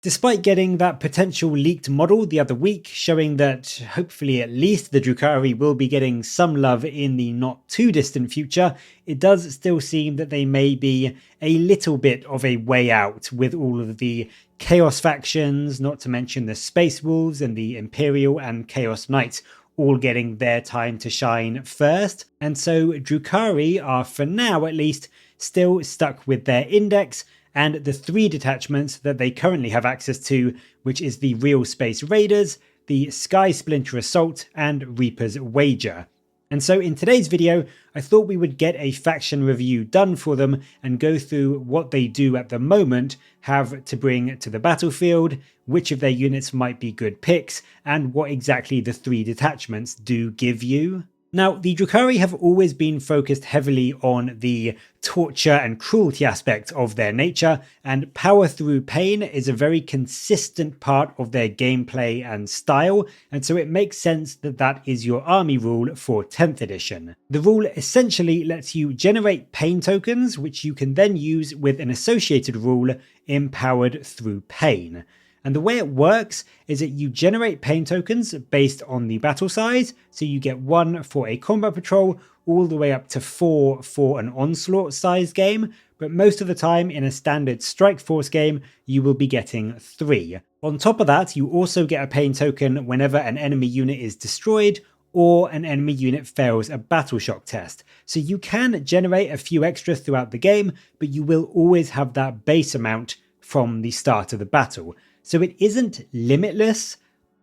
Despite getting that potential leaked model the other week, showing that hopefully at least the Drukhari will be getting some love in the not too distant future, it does still seem that they may be a little bit of a way out with all of the Chaos factions, not to mention the Space Wolves and the Imperial and Chaos Knights all getting their time to shine first. And so Drukhari are, for now at least, still stuck with their index and the 3 detachments that they currently have access to, which is the Realspace Raiders, the Skysplinter Assault, and Reaper's Wager. And so in today's video, I thought we would get a faction review done for them and go through what they do at the moment, have to bring to the battlefield, which of their units might be good picks, and what exactly the 3 detachments do give you. Now, the Drukhari have always been focused heavily on the torture and cruelty aspect of their nature, and power through pain is a very consistent part of their gameplay and style, and so it makes sense that that is your army rule for 10th edition. The rule essentially lets you generate pain tokens, which you can then use with an associated rule, empowered through pain. And the way it works is that you generate pain tokens based on the battle size, so you get 1 for a combat patrol, all the way up to 4 for an onslaught sized game, but most of the time in a standard strike force game you will be getting 3. On top of that, you also get a pain token whenever an enemy unit is destroyed or an enemy unit fails a battle shock test. So you can generate a few extras throughout the game, but you will always have that base amount from the start of the battle. So it isn't limitless,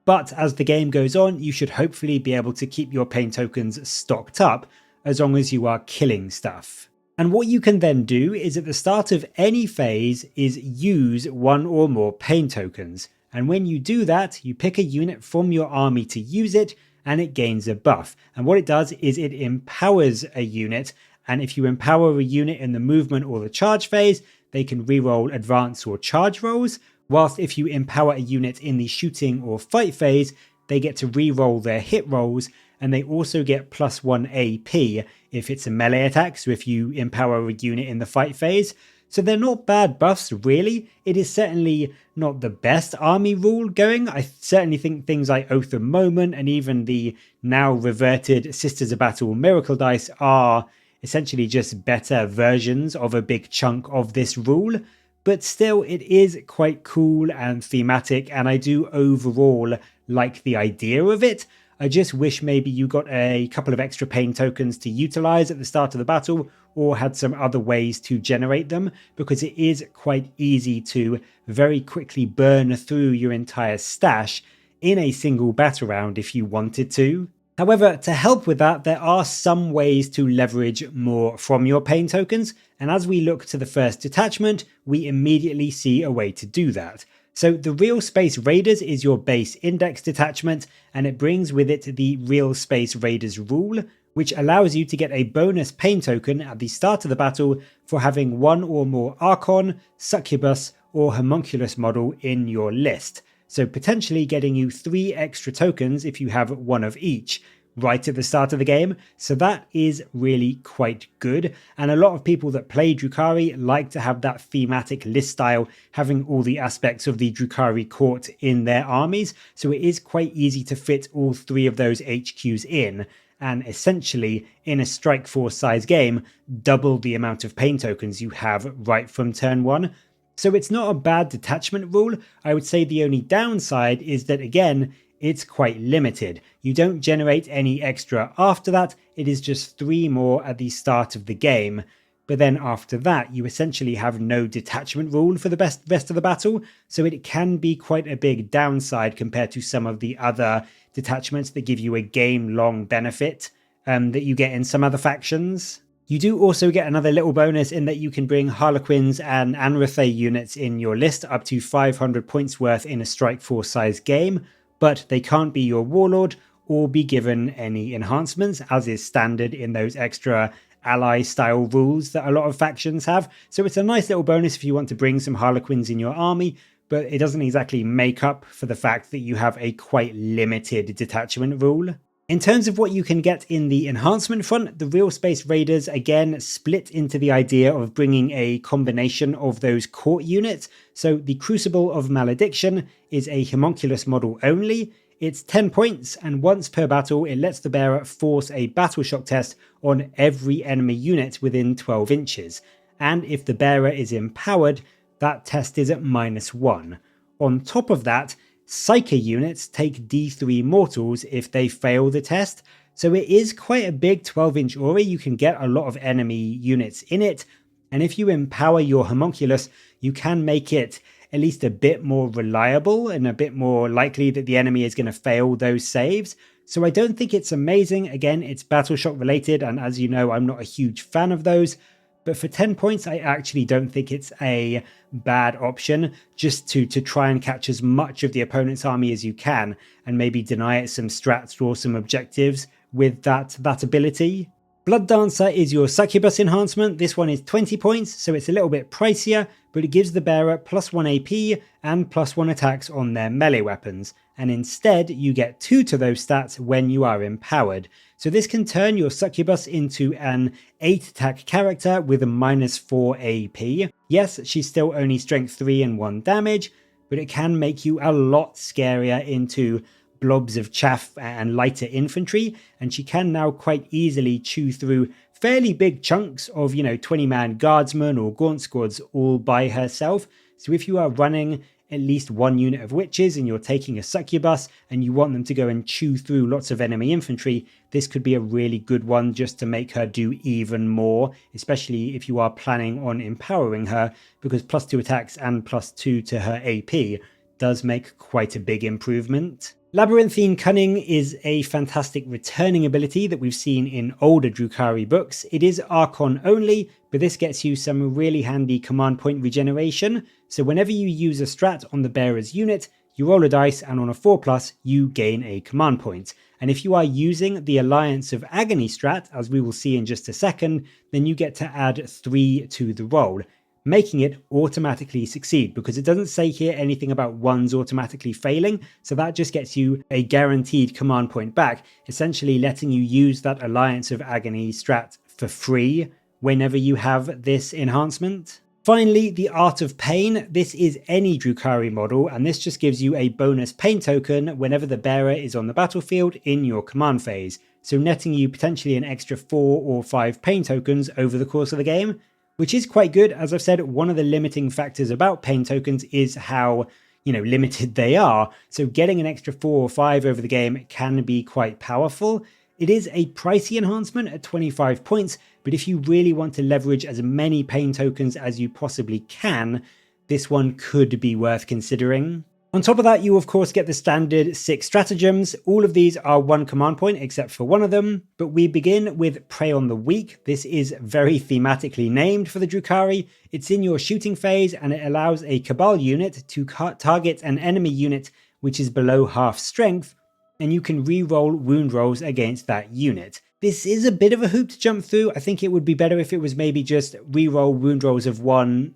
but as the game goes on, you should hopefully be able to keep your pain tokens stocked up as long as you are killing stuff. And what you can then do is at the start of any phase is use 1 or more pain tokens. And when you do that, you pick a unit from your army to use it, and it gains a buff. And what it does is it empowers a unit, and if you empower a unit in the movement or the charge phase, they can reroll advance or charge rolls, whilst if you empower a unit in the shooting or fight phase, they get to reroll their hit rolls, and they also get +1 AP if it's a melee attack, so if you empower a unit in the fight phase. So they're not bad buffs really. It is certainly not the best army rule going. I certainly think things like Oath of Moment and even the now reverted Sisters of Battle Miracle Dice are essentially just better versions of a big chunk of this rule. But still, it is quite cool and thematic, and I do overall like the idea of it. I just wish maybe you got a couple of extra pain tokens to utilize at the start of the battle, or had some other ways to generate them, because it is quite easy to very quickly burn through your entire stash in a single battle round if you wanted to. However, to help with that, there are some ways to leverage more from your pain tokens, and as we look to the first detachment, we immediately see a way to do that. So the Realspace Raiders is your base index detachment, and it brings with it the Realspace Raiders rule, which allows you to get a bonus pain token at the start of the battle for having 1 or more Archon, Succubus, or Haemonculus model in your list. So potentially getting you 3 extra tokens if you have 1 of each right at the start of the game. So that is really quite good. And a lot of people that play Drukhari like to have that thematic list style, having all the aspects of the Drukhari court in their armies. So it is quite easy to fit all 3 of those HQs in, and essentially in a strike force size game, double the amount of pain tokens you have right from turn 1. So it's not a bad detachment rule. I would say the only downside is that, again, it's quite limited. You don't generate any extra after that, it is just 3 more at the start of the game. But then after that, you essentially have no detachment rule for the rest of the battle, so it can be quite a big downside compared to some of the other detachments that give you a game-long benefit that you get in some other factions. You do also get another little bonus in that you can bring Harlequins and Anrathay units in your list up to 500 points worth in a strike force size game, but they can't be your warlord or be given any enhancements, as is standard in those extra ally style rules that a lot of factions have. So it's a nice little bonus if you want to bring some Harlequins in your army, but it doesn't exactly make up for the fact that you have a quite limited detachment rule. In terms of what you can get in the enhancement front, the Realspace Raiders again split into the idea of bringing a combination of those court units. So the Crucible of Malediction is a Haemonculus model only. It's 10 points, and once per battle, it lets the bearer force a battle shock test on every enemy unit within 12 inches. And if the bearer is empowered, that test is at -1. On top of that, Psyker units take D3 mortals if they fail the test, so it is quite a big 12-inch aura. You can get a lot of enemy units in it, and if you empower your Haemonculus, you can make it at least a bit more reliable and a bit more likely that the enemy is going to fail those saves. So I don't think it's amazing. Again, it's battle shock related, and as you know, I'm not a huge fan of those. But for 10 points, I actually don't think it's a bad option, just to try and catch as much of the opponent's army as you can, and maybe deny it some strats or some objectives with that ability. Blood Dancer is your Succubus enhancement. This one is 20 points, so it's a little bit pricier, but it gives the bearer +1 AP and +1 attacks on their melee weapons. And instead, you get 2 to those stats when you are empowered. So this can turn your Succubus into an 8 attack character with a -4 AP. Yes, she's still only strength 3 and 1 damage, but it can make you a lot scarier into blobs of chaff and lighter infantry, and she can now quite easily chew through fairly big chunks of, 20-man guardsmen or gaunt squads all by herself. So if you are running at least one unit of witches and you're taking a Succubus and you want them to go and chew through lots of enemy infantry, this could be a really good one just to make her do even more, especially if you are planning on empowering her, because +2 attacks and +2 to her AP does make quite a big improvement. Labyrinthine Cunning is a fantastic returning ability that we've seen in older Drukhari books. It is Archon only, but this gets you some really handy command point regeneration. So whenever you use a strat on the bearer's unit, you roll a dice, and on a 4+, you gain a command point. And if you are using the Alliance of Agony strat, as we will see in just a second, then you get to add 3 to the roll, making it automatically succeed, because it doesn't say here anything about ones automatically failing, so that just gets you a guaranteed command point back, essentially letting you use that Alliance of Agony strat for free whenever you have this enhancement. Finally, the Art of Pain. This is any Drukhari model, and this just gives you a bonus pain token whenever the bearer is on the battlefield in your command phase, so netting you potentially an extra 4 or 5 pain tokens over the course of the game, which is quite good. As I've said, one of the limiting factors about pain tokens is how, limited they are. So getting an extra 4 or 5 over the game can be quite powerful. It is a pricey enhancement at 25 points, but if you really want to leverage as many pain tokens as you possibly can, this one could be worth considering. On top of that, you of course get the standard 6 stratagems. All of these are 1 command point except for one of them, but we begin with Prey on the Weak. This is very thematically named for the Drukhari. It's in your shooting phase, and it allows a Cabal unit to target an enemy unit which is below half strength, and you can re-roll wound rolls against that unit. This is a bit of a hoop to jump through. I think it would be better if it was maybe just re-roll wound rolls of 1,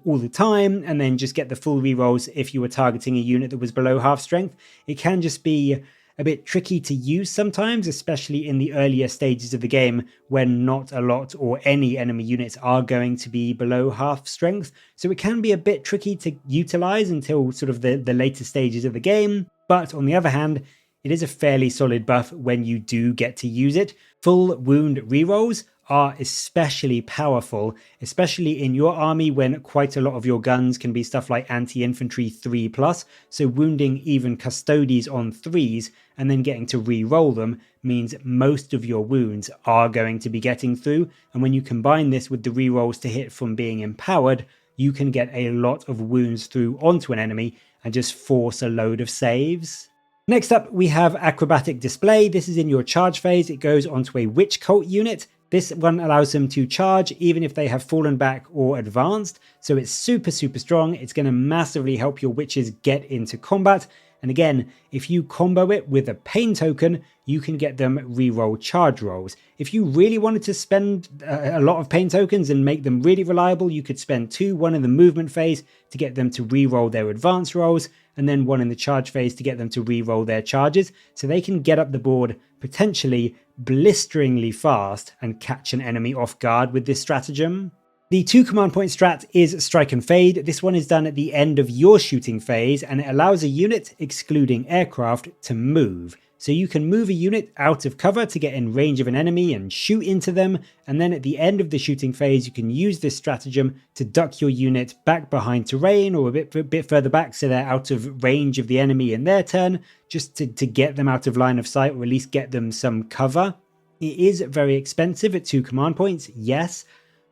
all the time, and then just get the full rerolls if you were targeting a unit that was below half strength. It can just be a bit tricky to use sometimes, especially in the earlier stages of the game when not a lot or any enemy units are going to be below half strength. So it can be a bit tricky to utilize until sort of the later stages of the game. But on the other hand, it is a fairly solid buff when you do get to use it. Full wound rerolls are especially powerful, especially in your army when quite a lot of your guns can be stuff like anti-infantry 3+, so wounding even custodies on 3s and then getting to re-roll them means most of your wounds are going to be getting through, and when you combine this with the re-rolls to hit from being empowered, you can get a lot of wounds through onto an enemy and just force a load of saves. Next up, we have Acrobatic Display. This is in your charge phase. It goes onto a Witch Cult unit. This one allows them to charge even if they have fallen back or advanced, so it's super strong. It's going to massively help your witches get into combat, And again, if you combo it with a pain token, you can get them reroll charge rolls. If you really wanted to spend a lot of pain tokens and make them really reliable, you could spend 2, one in the movement phase to get them to reroll their advance rolls, and then 1 in the charge phase to get them to reroll their charges, so they can get up the board potentially blisteringly fast and catch an enemy off guard with this stratagem. The 2 command point strat is Strike and Fade. This one is done at the end of your shooting phase, and it allows a unit, excluding aircraft, to move. So you can move a unit out of cover to get in range of an enemy and shoot into them, and then at the end of the shooting phase you can use this stratagem to duck your unit back behind terrain or a bit further back so they're out of range of the enemy in their turn, just to get them out of line of sight, or at least get them some cover. It is very expensive at 2 command points, yes,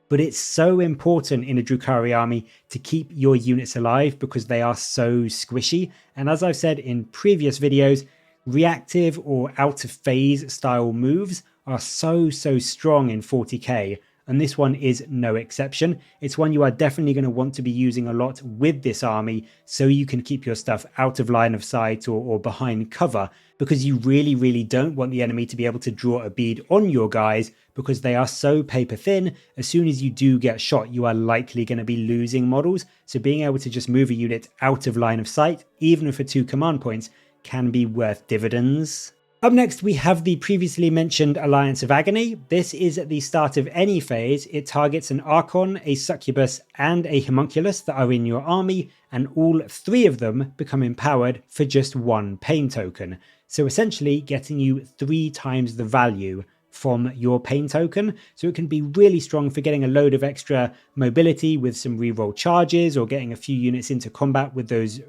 but it's so important in a Drukhari army to keep your units alive because they are so squishy. And as I've said in previous videos, reactive or out of phase style moves are so strong in 40k, and this one is no exception. It's one you are definitely going to want to be using a lot with this army so you can keep your stuff out of line of sight or behind cover, because you really don't want the enemy to be able to draw a bead on your guys because they are so paper thin. As soon as you do get shot, you are likely going to be losing models, so being able to just move a unit out of line of sight, even for 2 command points, can be worth dividends. Up next, we have the previously mentioned Alliance of Agony. This is at the start of any phase. It targets an Archon, a Succubus, and a Haemonculus that are in your army, and all 3 of them become empowered for just 1 pain token. So essentially getting you 3 times the value from your pain token. So it can be really strong for getting a load of extra mobility with some reroll charges, or getting a few units into combat with those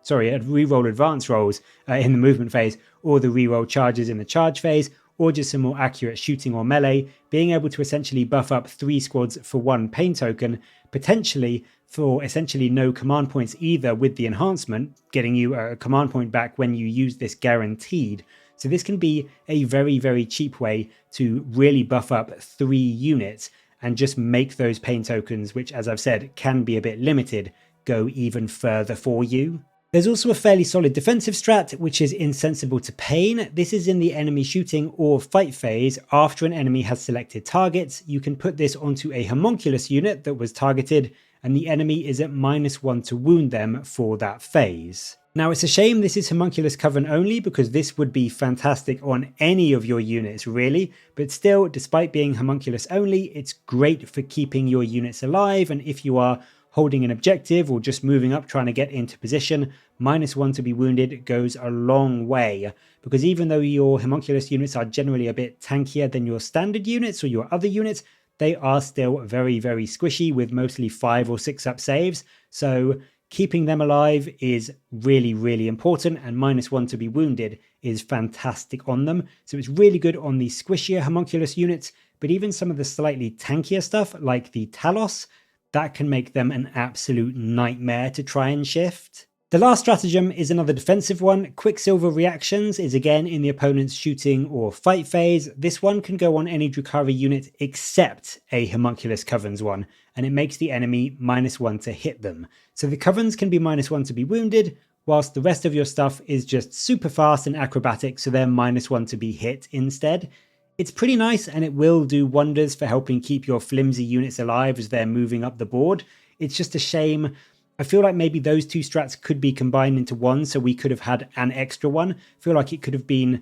reroll advance rolls in the movement phase, or the reroll charges in the charge phase, or just some more accurate shooting or melee. Being able to essentially buff up 3 squads for 1 pain token, potentially for essentially no command points either with the enhancement, getting you a command point back when you use this guaranteed. So this can be a very cheap way to really buff up 3 units and just make those pain tokens, which as I've said can be a bit limited, go even further for you. There's also a fairly solid defensive strat, which is Insensible to Pain. This is in the enemy shooting or fight phase. After an enemy has selected targets, you can put this onto a Haemonculus unit that was targeted, and the enemy is at -1 to wound them for that phase. Now, it's a shame this is Haemonculus Coven only, because this would be fantastic on any of your units really, but still, despite being Haemonculus only, it's great for keeping your units alive, and if you are holding an objective or just moving up trying to get into position, -1 to be wounded goes a long way, because even though your Haemonculus units are generally a bit tankier than your standard units or your other units, they are still very squishy with mostly 5 or 6 up saves, so keeping them alive is really important, and -1 to be wounded is fantastic on them. So it's really good on the squishier Haemonculus units, but even some of the slightly tankier stuff like the Talos, that can make them an absolute nightmare to try and shift. The last stratagem is another defensive one. Quicksilver Reactions is again in the opponent's shooting or fight phase. This one can go on any Drukhari unit except a Haemonculus Coven's one, and it makes the enemy -1 to hit them. So the Covens can be -1 to be wounded, whilst the rest of your stuff is just super fast and acrobatic, so they're -1 to be hit instead. It's pretty nice, and it will do wonders for helping keep your flimsy units alive as they're moving up the board. It's just a shame. I feel like maybe those 2 strats could be combined into one, so we could have had an extra one. I feel like it could have been,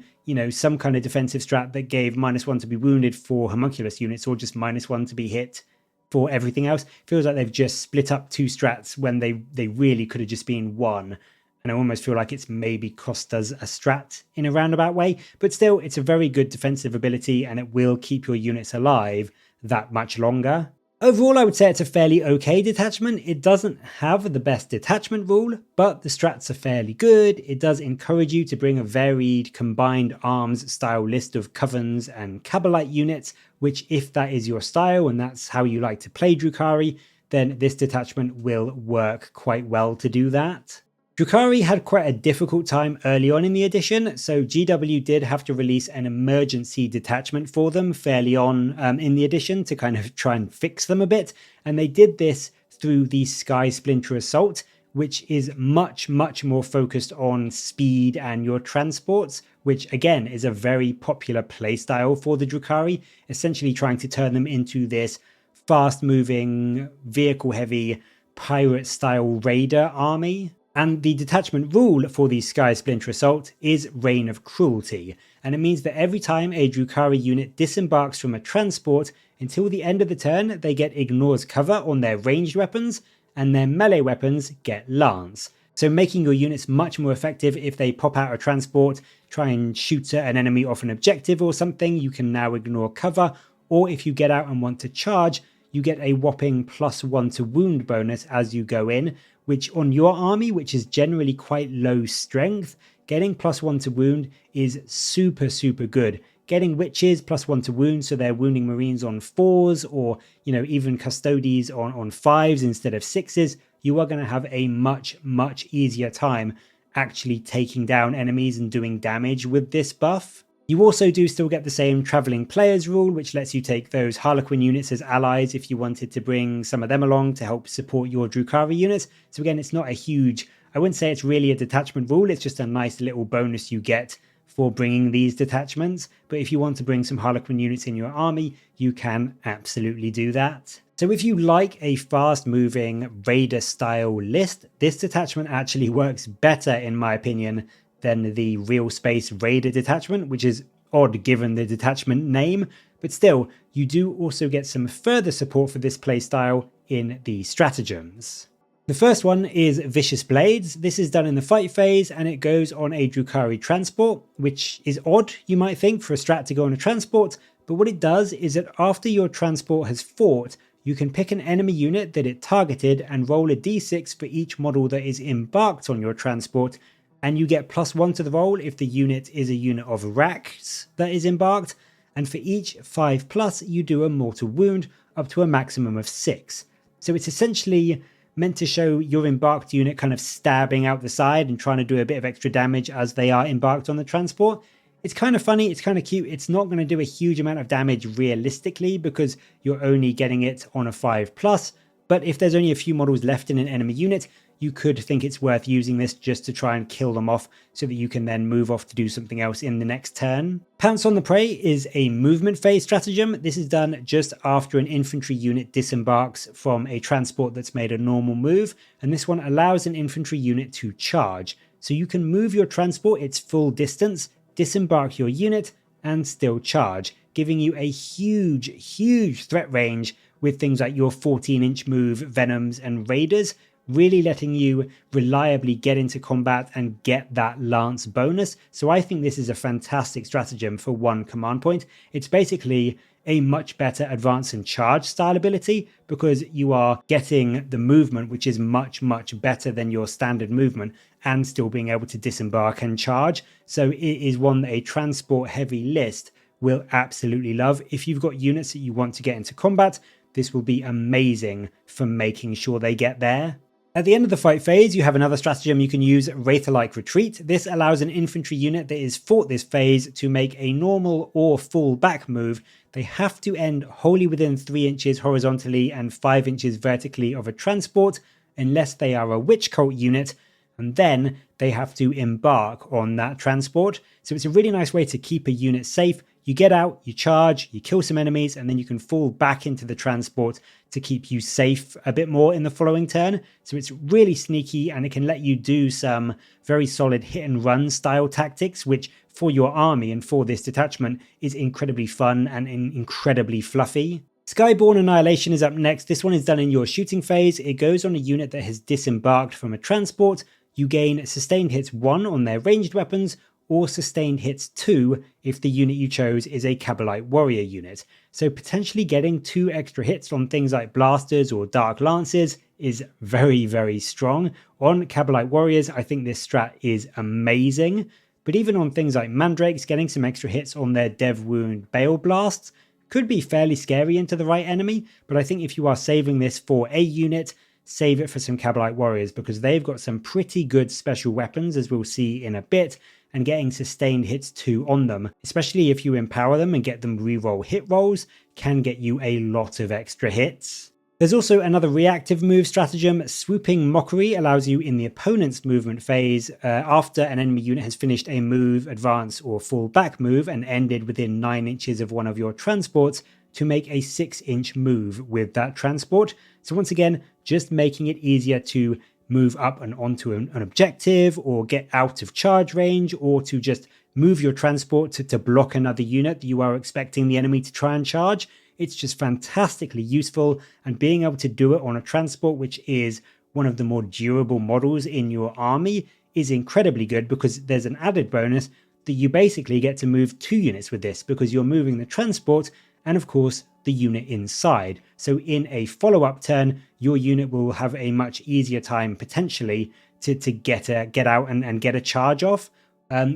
some kind of defensive strat that gave -1 to be wounded for Haemonculus units, or just -1 to be hit for everything else. Feels like they've just split up 2 strats when they really could have just been one. And I almost feel like it's maybe cost us a strat in a roundabout way, but still, it's a very good defensive ability, and it will keep your units alive that much longer. Overall, I would say it's a fairly okay detachment. It doesn't have the best detachment rule, but the strats are fairly good. It does encourage you to bring a varied combined arms style list of Covens and Kabalite units, which if that is your style and that's how you like to play Drukhari, then this detachment will work quite well to do that. Drukhari had quite a difficult time early on in the edition, so GW did have to release an emergency detachment for them fairly on in the edition to kind of try and fix them a bit, and they did this through the Skysplinter Assault, which is much more focused on speed and your transports, which again is a very popular playstyle for the Drukhari, essentially trying to turn them into this fast-moving, vehicle-heavy, pirate-style raider army. And the detachment rule for the Skysplinter assault is Reign of Cruelty, and it means that every time a Drukhari unit disembarks from a transport, until the end of the turn they get Ignores cover on their ranged weapons, and their melee weapons get Lance. So making your units much more effective if they pop out a transport, try and shoot an enemy off an objective or something, you can now ignore cover, or if you get out and want to charge, you get a whopping +1 to wound bonus as you go in, which on your army, which is generally quite low strength, getting +1 to wound is super good. Getting Wyches +1 to wound, so they're wounding Marines on 4s, or even Custodes on 5s instead of 6s, you are going to have a much easier time actually taking down enemies and doing damage with this buff. You also do still get the same travelling players rule, which lets you take those Harlequin units as allies if you wanted to bring some of them along to help support your Drukhari units. So again, it's not a huge, I wouldn't say it's really a detachment rule, it's just a nice little bonus you get for bringing these detachments. But if you want to bring some Harlequin units in your army, you can absolutely do that. So if you like a fast-moving raider-style list, this detachment actually works better, in my opinion, than the Realspace Raider detachment, which is odd given the detachment name, but still, you do also get some further support for this playstyle in the Stratagems. The first one is Vicious Blades. This is done in the fight phase and it goes on a Drukhari transport, which is odd, you might think, for a strat to go on a transport, but what it does is that after your transport has fought, you can pick an enemy unit that it targeted and roll a d6 for each model that is embarked on your transport, and you get +1 to the roll if the unit is a unit of Wracks that is embarked, and for each 5+, you do a mortal wound up to a maximum of 6. So it's essentially meant to show your embarked unit kind of stabbing out the side and trying to do a bit of extra damage as they are embarked on the transport. It's kind of funny, it's kind of cute, it's not going to do a huge amount of damage realistically because you're only getting it on a 5+, but if there's only a few models left in an enemy unit, you could think it's worth using this just to try and kill them off so that you can then move off to do something else in the next turn. Pounce on the Prey is a movement phase stratagem. This is done just after an infantry unit disembarks from a transport that's made a normal move, and this one allows an infantry unit to charge. So you can move your transport its full distance, disembark your unit, and still charge, giving you a huge threat range with things like your 14-inch move Venoms and Raiders, really letting you reliably get into combat and get that Lance bonus. So I think this is a fantastic stratagem for one command point. It's basically a much better advance and charge style ability because you are getting the movement, which is much better than your standard movement, and still being able to disembark and charge. So it is one that a transport heavy list will absolutely love. If you've got units that you want to get into combat, this will be amazing for making sure they get there. At the end of the fight phase, you have another stratagem you can use, Wraither-like Retreat. This allows an infantry unit that is fought this phase to make a normal or full back move. They have to end wholly within 3 inches horizontally and 5 inches vertically of a transport, unless they are a witch cult unit, and then they have to embark on that transport. So it's a really nice way to keep a unit safe. You get out, you charge, you kill some enemies, and then you can fall back into the transport to keep you safe a bit more in the following turn. So it's really sneaky and it can let you do some very solid hit and run style tactics, which for your army and for this detachment is incredibly fun and incredibly fluffy. Skyborn Annihilation is up next. This one is done in your shooting phase. It goes on a unit that has disembarked from a transport. You gain sustained hits 1 on their ranged weapons, or sustained hits 2 if the unit you chose is a Kabalite warrior unit. So potentially getting 2 extra hits on things like blasters or dark lances is very strong. On Kabalite warriors, I think this strat is amazing, but even on things like Mandrakes, getting some extra hits on their dev wound bale blasts could be fairly scary into the right enemy. But I think if you are saving this for a unit, save it for some Kabalite warriors because they've got some pretty good special weapons, as we'll see in a bit, and getting sustained hits 2 on them, especially if you empower them and get them reroll hit rolls, can get you a lot of extra hits. There's also another reactive move stratagem. Swooping Mockery allows you in the opponent's movement phase, after an enemy unit has finished a move, advance, or fall back move and ended within 9 inches of one of your transports, to make a 6-inch move with that transport. So once again, just making it easier to move up and onto an objective, or get out of charge range, or to just move your transport to block another unit that you are expecting the enemy to try and charge. It's just fantastically useful, and being able to do it on a transport, which is one of the more durable models in your army, is incredibly good, because there's an added bonus that you basically get to move 2 units with this, because you're moving the transport and of course the unit inside. So in a follow-up turn, your unit will have a much easier time potentially to get out and get a charge off.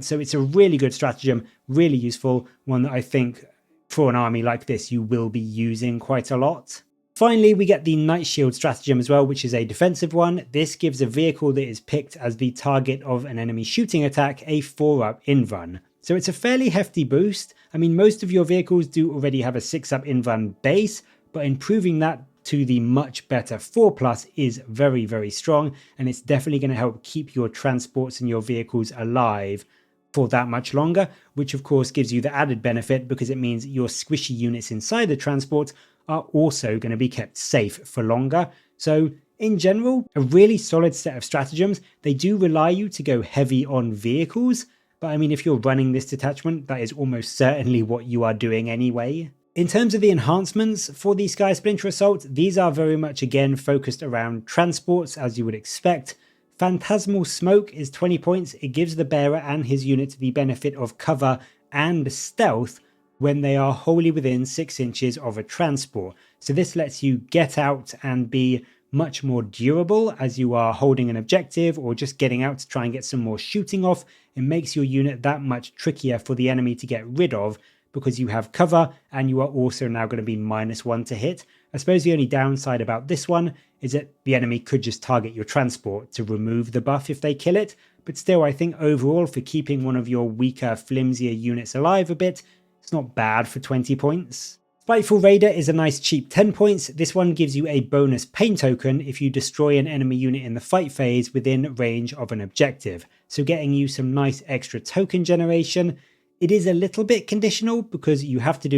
So it's a really good stratagem, really useful, one that I think for an army like this you will be using quite a lot. Finally, we get the Night Shield stratagem as well, which is a defensive one. This gives a vehicle that is picked as the target of an enemy shooting attack a 4-up invuln. So it's a fairly hefty boost. I mean, most of your vehicles do already have a 6-up invuln base, but improving that to the much better 4+ is very, very strong, and it's definitely going to help keep your transports and your vehicles alive for that much longer, which of course gives you the added benefit, because it means your squishy units inside the transport are also going to be kept safe for longer. So in general, a really solid set of stratagems. They do rely you to go heavy on vehicles, but I mean, if you're running this detachment, that is almost certainly what you are doing anyway. In terms of the enhancements for the Skysplinter Assault, these are very much again focused around transports, as you would expect. Phantasmal Smoke is 20 points. It gives the bearer and his unit the benefit of cover and stealth when they are wholly within 6 inches of a transport. So this lets you get out and be much more durable as you are holding an objective or just getting out to try and get some more shooting off. It makes your unit that much trickier for the enemy to get rid of, because you have cover and you are also now going to be -1 to hit. I suppose the only downside about this one is that the enemy could just target your transport to remove the buff if they kill it, but still I think overall for keeping one of your weaker, flimsier units alive a bit, it's not bad for 20 points. Spiteful Raider is a nice cheap 10 points. This one gives you a bonus pain token if you destroy an enemy unit in the fight phase within range of an objective, so getting you some nice extra token generation. It is a little bit conditional, because you have to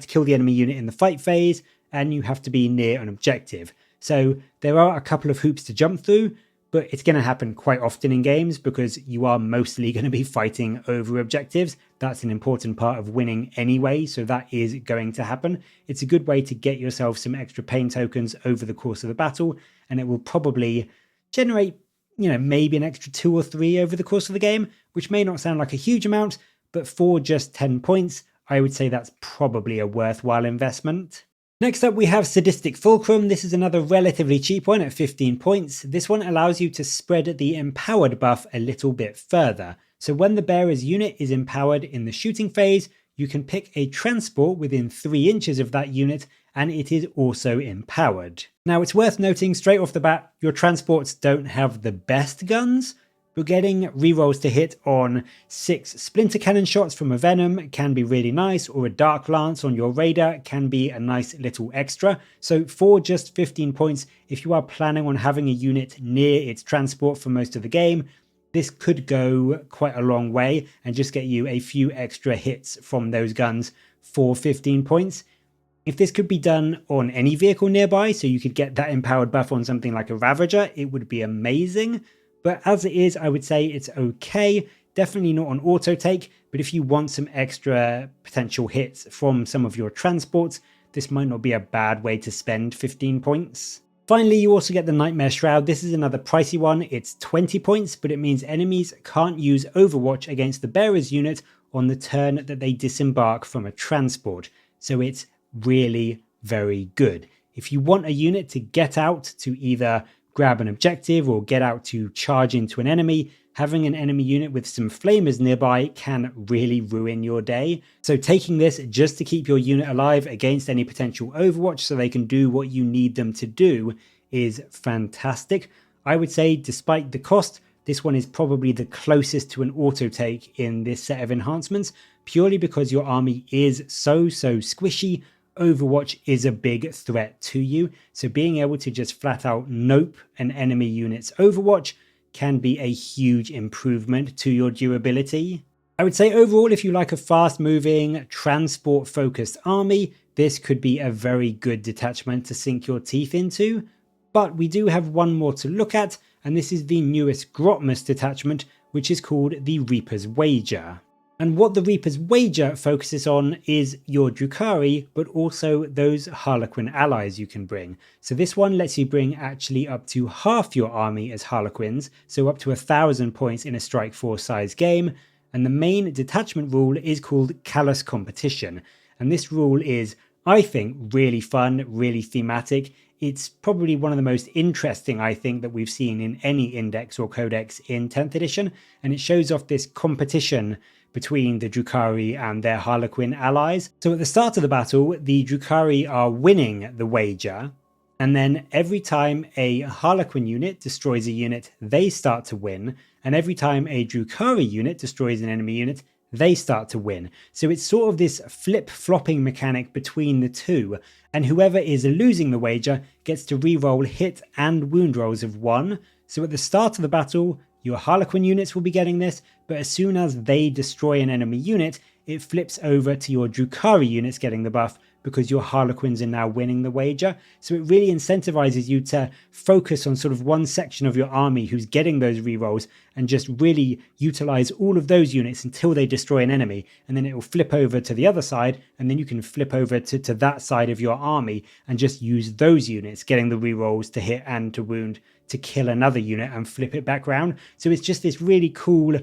kill the enemy unit in the fight phase and you have to be near an objective. So there are a couple of hoops to jump through, but it's going to happen quite often in games because you are mostly going to be fighting over objectives. That's an important part of winning anyway, so that is going to happen. It's a good way to get yourself some extra pain tokens over the course of the battle, and it will probably generate, maybe an extra 2 or 3 over the course of the game, which may not sound like a huge amount, but for just 10 points, I would say that's probably a worthwhile investment. Next up, we have Sadistic Fulcrum. This is another relatively cheap one at 15 points. This one allows you to spread the empowered buff a little bit further. So when the bearer's unit is empowered in the shooting phase, you can pick a transport within 3 inches of that unit, and it is also empowered. Now, it's worth noting straight off the bat, your transports don't have the best guns, but getting rerolls to hit on 6 splinter cannon shots from a Venom can be really nice, or a Dark Lance on your Raider can be a nice little extra. So for just 15 points, if you are planning on having a unit near its transport for most of the game, this could go quite a long way and just get you a few extra hits from those guns for 15 points. If this could be done on any vehicle nearby, so you could get that empowered buff on something like a Ravager, it would be amazing. But as it is, I would say it's okay. Definitely not on auto take, but if you want some extra potential hits from some of your transports, this might not be a bad way to spend 15 points. Finally, you also get the Nightmare Shroud. This is another pricey one. It's 20 points, but it means enemies can't use Overwatch against the bearer's unit on the turn that they disembark from a transport. So it's really very good. If you want a unit to get out to either grab an objective or get out to charge into an enemy, having an enemy unit with some flamers nearby can really ruin your day. So taking this just to keep your unit alive against any potential Overwatch so they can do what you need them to do is fantastic. I would say despite the cost, this one is probably the closest to an auto take in this set of enhancements, purely because your army is so squishy. Overwatch is a big threat to you. So being able to just flat out nope an enemy unit's Overwatch can be a huge improvement to your durability. I would say overall, if you like a fast-moving, transport-focused army, this could be a very good detachment to sink your teeth into. But we do have one more to look at, and this is the newest Grotesques detachment, which is called the Reaper's Wager. And what the Reaper's Wager focuses on is your Drukhari, but also those Harlequin allies you can bring. So this one lets you bring actually up to half your army as Harlequins, so up to 1,000 points in a Strike Force size game. And the main detachment rule is called Callous Competition. And this rule is, I think, really fun, really thematic. It's probably one of the most interesting, I think, that we've seen in any index or codex in 10th edition. And it shows off this competition between the Drukhari and their Harlequin allies. So at the start of the battle, the Drukhari are winning the wager. And then every time a Harlequin unit destroys a unit, they start to win. And every time a Drukhari unit destroys an enemy unit, they start to win. So it's sort of this flip-flopping mechanic between the two. And whoever is losing the wager gets to reroll hit and wound rolls of 1. So at the start of the battle, your Harlequin units will be getting this, but as soon as they destroy an enemy unit, it flips over to your Drukhari units getting the buff because your Harlequins are now winning the wager. So it really incentivizes you to focus on sort of one section of your army who's getting those rerolls and just really utilize all of those units until they destroy an enemy. And then it will flip over to the other side, and then you can flip over to that side of your army and just use those units getting the rerolls to hit and to wound to kill another unit and flip it back around. So it's just this really cool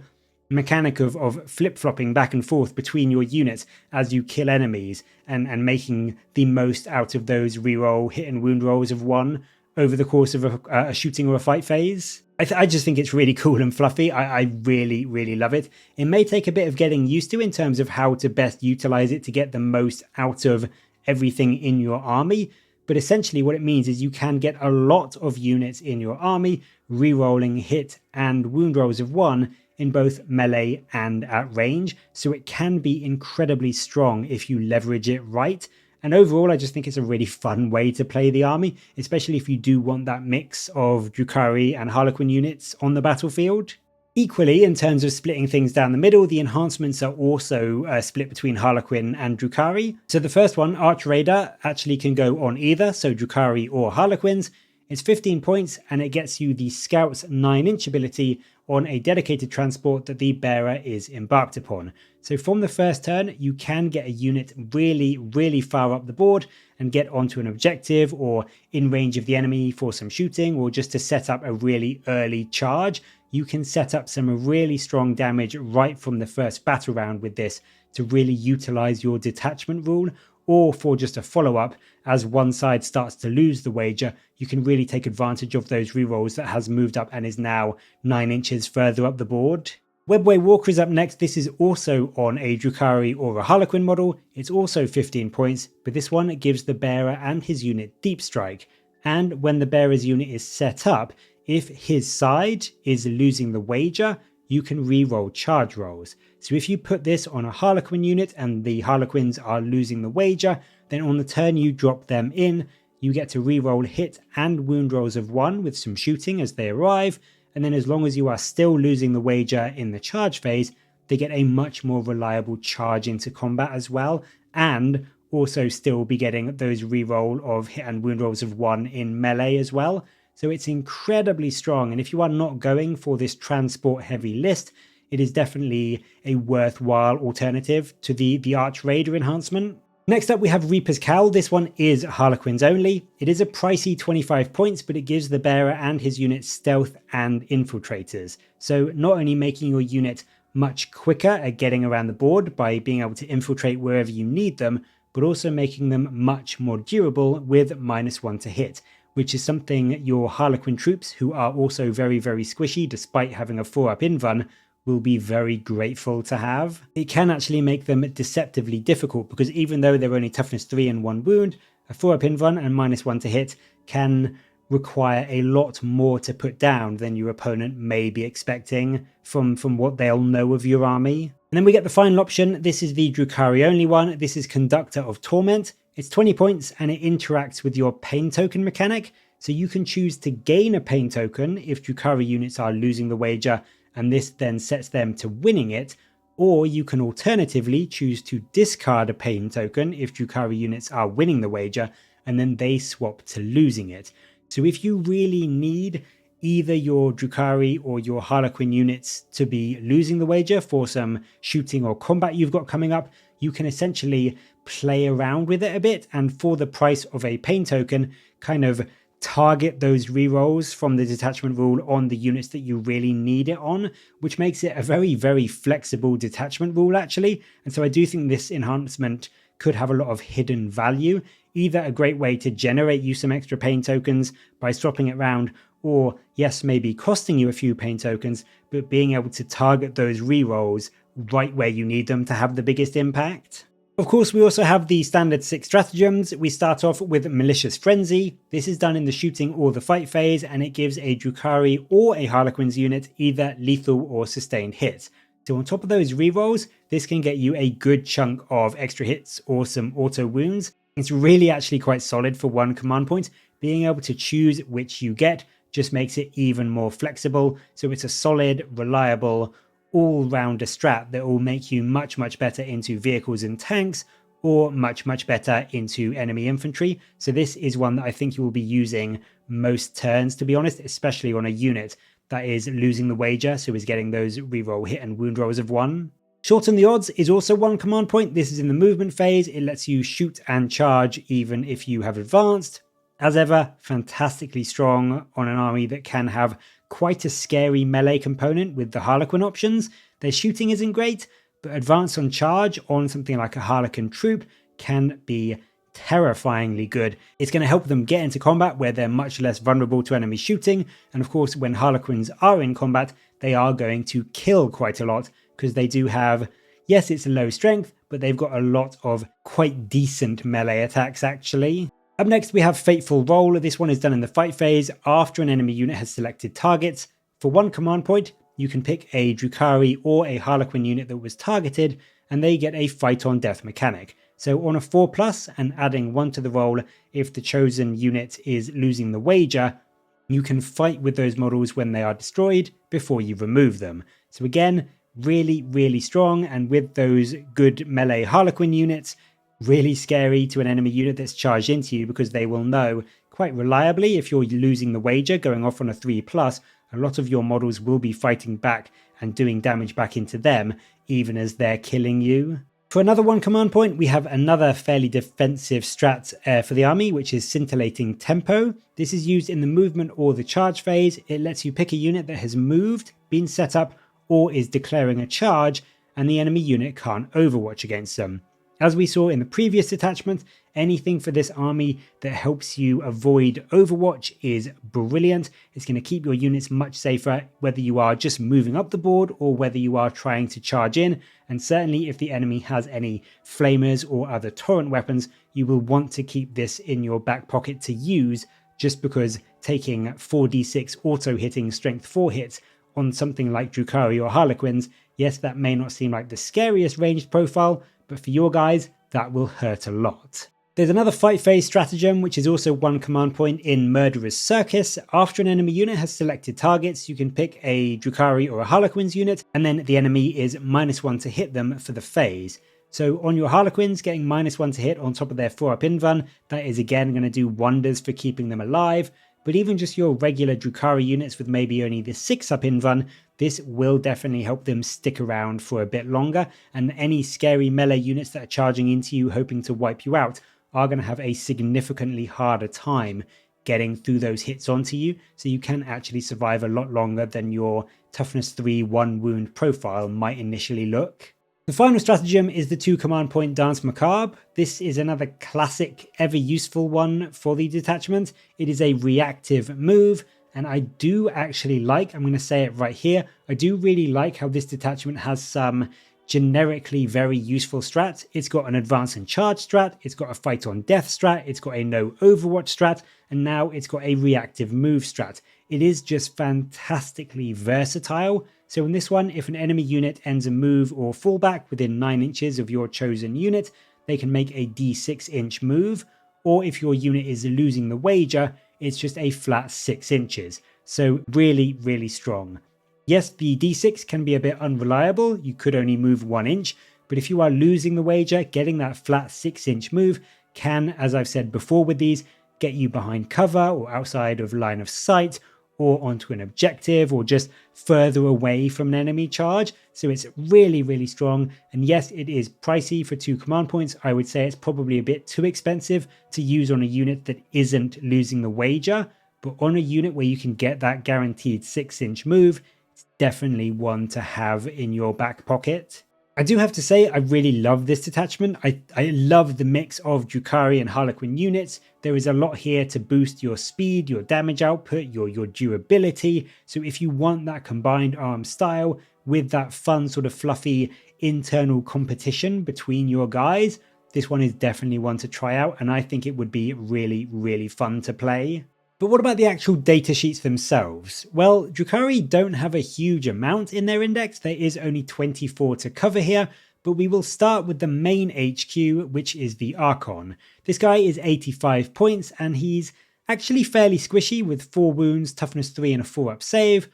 mechanic of flip-flopping back and forth between your units as you kill enemies and making the most out of those reroll hit and wound rolls of 1 over the course of a shooting or a fight phase. I just think it's really cool and fluffy. I really, really love it. It may take a bit of getting used to in terms of how to best utilize it to get the most out of everything in your army. But essentially what it means is you can get a lot of units in your army rerolling hit and wound rolls of 1 in both melee and at range, so it can be incredibly strong if you leverage it right. And overall, I just think it's a really fun way to play the army, especially if you do want that mix of Drukhari and Harlequin units on the battlefield. Equally, in terms of splitting things down the middle, the enhancements are also split between Harlequin and Drukhari. So the first one, Archraider, actually can go on either, so Drukhari or Harlequins. It's 15 points and it gets you the Scout's 9-inch ability on a dedicated transport that the bearer is embarked upon. So from the first turn, you can get a unit really, really far up the board and get onto an objective or in range of the enemy for some shooting or just to set up a really early charge. You can set up some really strong damage right from the first battle round with this to really utilize your detachment rule, or for just a follow-up, as one side starts to lose the wager, you can really take advantage of those rerolls that has moved up and is now 9 inches further up the board. Webway Walker is up next. This is also on a Drukhari or a Harlequin model. It's also 15 points, but this one gives the bearer and his unit Deep Strike. And when the bearer's unit is set up, if his side is losing the wager, you can reroll charge rolls. So if you put this on a Harlequin unit and the Harlequins are losing the wager, then on the turn you drop them in, you get to reroll hit and wound rolls of 1 with some shooting as they arrive, and then as long as you are still losing the wager in the charge phase, they get a much more reliable charge into combat as well, and also still be getting those reroll of hit and wound rolls of 1 in melee as well. So it's incredibly strong, and if you are not going for this transport heavy list, it is definitely a worthwhile alternative to the Archraider enhancement. Next up we have Reaper's Cowl. This one is Harlequins only. It is a pricey 25 points, but it gives the bearer and his unit stealth and infiltrators. So not only making your unit much quicker at getting around the board by being able to infiltrate wherever you need them, but also making them much more durable with -1 to hit, which is something your Harlequin troops, who are also very, very squishy despite having a 4-up invuln, will be very grateful to have. It can actually make them deceptively difficult because even though they're only toughness 3 and 1 wound, a 4-up invuln and -1 to hit can require a lot more to put down than your opponent may be expecting from what they'll know of your army. And then we get the final option. This is the Drukhari only one. This is Conductor of Torment. It's 20 points and it interacts with your pain token mechanic. So you can choose to gain a pain token if Drukhari units are losing the wager, and this then sets them to winning it. Or you can alternatively choose to discard a pain token if Drukhari units are winning the wager, and then they swap to losing it. So if you really need either your Drukhari or your Harlequin units to be losing the wager for some shooting or combat you've got coming up, you can essentially play around with it a bit, and for the price of a pain token, kind of target those rerolls from the detachment rule on the units that you really need it on, which makes it a very, very flexible detachment rule actually. And so I do think this enhancement could have a lot of hidden value, either a great way to generate you some extra pain tokens by swapping it around, or yes, maybe costing you a few pain tokens, but being able to target those rerolls right where you need them to have the biggest impact. Of course, we also have the standard 6 stratagems. We start off with Malicious Frenzy. This is done in the shooting or the fight phase, and it gives a Drukhari or a Harlequin's unit either lethal or sustained hits. So on top of those rerolls, this can get you a good chunk of extra hits or some auto wounds. It's really actually quite solid for one command point. Being able to choose which you get just makes it even more flexible. So it's a solid, reliable, all-rounder strat that will make you much, much better into vehicles and tanks, or much, much better into enemy infantry. So this is one that I think you will be using most turns, to be honest, especially on a unit that is losing the wager, so is getting those reroll hit and wound rolls of 1. Shorten the Odds is also one command point. This is in the movement phase. It lets you shoot and charge even if you have advanced. As ever, fantastically strong on an army that can have quite a scary melee component with the Harlequin options. Their shooting isn't great, but advance on charge on something like a Harlequin troop can be terrifyingly good. It's going to help them get into combat where they're much less vulnerable to enemy shooting, and of course when Harlequins are in combat, they are going to kill quite a lot, because they do have, yes, it's a low strength, but they've got a lot of quite decent melee attacks actually. Up next we have Fateful Roll. This one is done in the fight phase after an enemy unit has selected targets. For one command point, you can pick a Drukhari or a Harlequin unit that was targeted, and they get a fight on death mechanic. So on a 4+ and adding 1 to the roll, if the chosen unit is losing the wager, you can fight with those models when they are destroyed before you remove them. So again, really, really strong, and with those good melee Harlequin units, really scary to an enemy unit that's charged into you, because they will know quite reliably if you're losing the wager going off on a 3+, a lot of your models will be fighting back and doing damage back into them, even as they're killing you. For another one command point, we have another fairly defensive strat for the army, which is Scintillating Tempo. This is used in the movement or the charge phase. It lets you pick a unit that has moved, been set up, or is declaring a charge, and the enemy unit can't overwatch against them. As we saw in the previous detachment, anything for this army that helps you avoid overwatch is brilliant. It's going to keep your units much safer, whether you are just moving up the board or whether you are trying to charge in. And certainly if the enemy has any flamers or other torrent weapons, you will want to keep this in your back pocket to use, just because taking 4d6 auto hitting strength 4 hits on something like Drukhari or Harlequins, yes, that may not seem like the scariest ranged profile, but for your guys, that will hurt a lot. There's another fight phase stratagem, which is also one command point in Murderer's Circus. After an enemy unit has selected targets, you can pick a Drukhari or a Harlequin's unit, and then the enemy is -1 to hit them for the phase. So on your Harlequins, getting -1 to hit on top of their 4-up invuln, that is again going to do wonders for keeping them alive. But even just your regular Drukhari units with maybe only the 6-up invuln, this will definitely help them stick around for a bit longer, and any scary melee units that are charging into you hoping to wipe you out are going to have a significantly harder time getting through those hits onto you, so you can actually survive a lot longer than your toughness 3 1 wound profile might initially look. The final stratagem is the 2 command point Dance Macabre. This is another classic, ever useful one for the detachment. It is a reactive move, and I do actually like, I'm going to say it right here, I do really like how this detachment has some generically very useful strat. It's got an advance and charge strat, it's got a fight on death strat, it's got a no overwatch strat, and now it's got a reactive move strat. It is just fantastically versatile. So in this one, if an enemy unit ends a move or fallback within 9 inches of your chosen unit, they can make a d6-inch move, or if your unit is losing the wager, it's just a flat 6 inches. So really, really strong. Yes, the d6 can be a bit unreliable, you could only move 1 inch, but if you are losing the wager, getting that flat 6-inch move can, as I've said before with these, get you behind cover or outside of line of sight, or onto an objective, or just further away from an enemy charge. So it's really, really strong. And yes, it is pricey for 2 command points. I would say it's probably a bit too expensive to use on a unit that isn't losing the wager, but on a unit where you can get that guaranteed 6-inch move, it's definitely one to have in your back pocket. I do have to say, I really love this detachment. I love the mix of Drukhari and Harlequin units. There is a lot here to boost your speed, your damage output, your durability. So if you want that combined arm style with that fun sort of fluffy internal competition between your guys, this one is definitely one to try out, and I think it would be really, really fun to play. But what about the actual datasheets themselves? Well, Drukhari don't have a huge amount in their index, there is only 24 to cover here, but we will start with the main HQ, which is the Archon. This guy is 85 points, and he's actually fairly squishy with 4 wounds, toughness 3 and a 4-up save,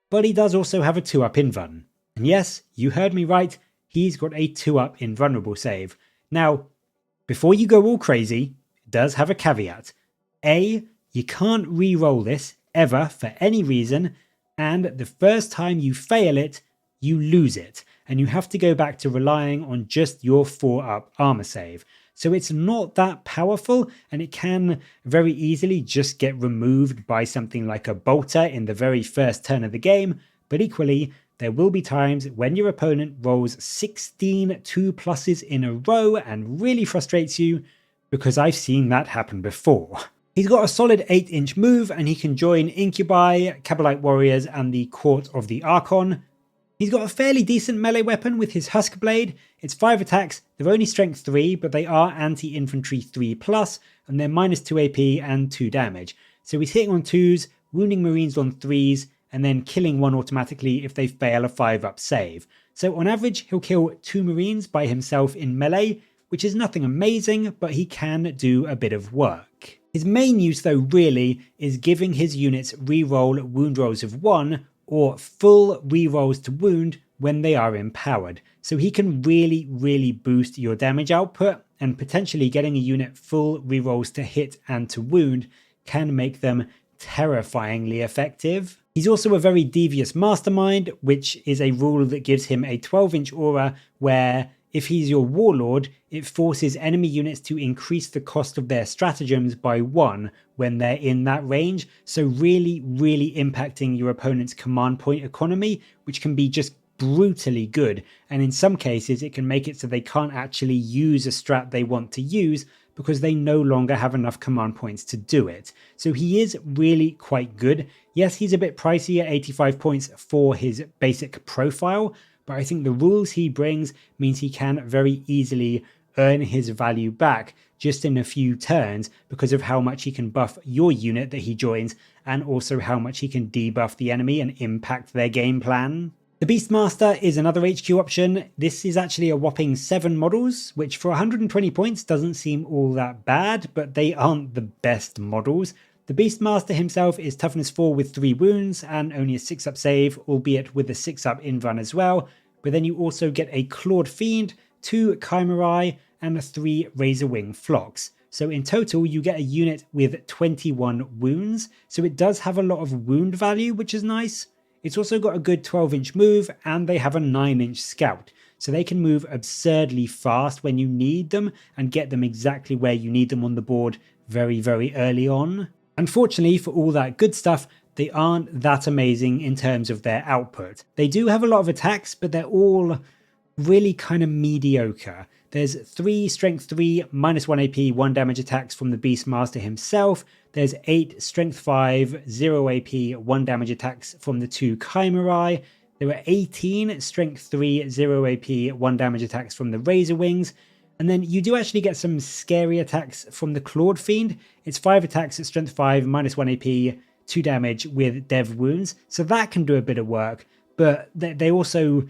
but he does also have a 2-up invuln. And yes, you heard me right, he's got a 2-up invulnerable save. Now, before you go all crazy, it does have a caveat. You can't re-roll this ever for any reason, and the first time you fail it, you lose it, and you have to go back to relying on just your 4-up armor save. So it's not that powerful, and it can very easily just get removed by something like a bolter in the very first turn of the game, but equally, there will be times when your opponent rolls 16 2+ in a row and really frustrates you, because I've seen that happen before. He's got a solid 8-inch move, and he can join Incubi, Kabalite warriors, and the Court of the Archon. He's got a fairly decent melee weapon with his Husk Blade. It's 5 attacks, they're only strength 3, but they are anti-infantry 3+, and they're -2 AP and 2 damage. So he's hitting on 2s, wounding marines on 3s, and then killing 1 automatically if they fail a 5-up save. So on average, he'll kill 2 marines by himself in melee, which is nothing amazing, but he can do a bit of work. His main use though really is giving his units reroll wound rolls of 1 or full rerolls to wound when they are empowered. So he can really, really boost your damage output, and potentially getting a unit full rerolls to hit and to wound can make them terrifyingly effective. He's also a very devious mastermind, which is a rule that gives him a 12-inch aura where if he's your warlord, it forces enemy units to increase the cost of their stratagems by 1 when they're in that range, so really, really impacting your opponent's command point economy, which can be just brutally good, and in some cases it can make it so they can't actually use a strat they want to use because they no longer have enough command points to do it. So he is really quite good. Yes, he's a bit pricey at 85 points for his basic profile, but I think the rules he brings means he can very easily earn his value back just in a few turns because of how much he can buff your unit that he joins, and also how much he can debuff the enemy and impact their game plan. The Beastmaster is another HQ option. This is actually a whopping 7 models, which for 120 points doesn't seem all that bad, but they aren't the best models. The Beastmaster himself is toughness 4 with 3 wounds and only a 6-up save, albeit with a 6-up invuln as well. But then you also get a Clawed Fiend, 2 Chimerae, and 3 Razorwing Flocks. So in total, you get a unit with 21 wounds. So it does have a lot of wound value, which is nice. It's also got a good 12-inch move, and they have a 9-inch scout. So they can move absurdly fast when you need them and get them exactly where you need them on the board very, very early on. Unfortunately, for all that good stuff, they aren't that amazing in terms of their output. They do have a lot of attacks, but they're all really kind of mediocre. There's 3 strength 3, -1 AP, 1 damage attacks from the Beastmaster himself. There's 8 strength 5, 0 AP, 1 damage attacks from the 2 Chimerae. There are 18 strength 3, 0 AP, 1 damage attacks from the Razorwings. And then you do actually get some scary attacks from the Clawed Fiend. It's 5 attacks at strength 5, -1 AP, 2 damage with dev wounds. So that can do a bit of work, but they also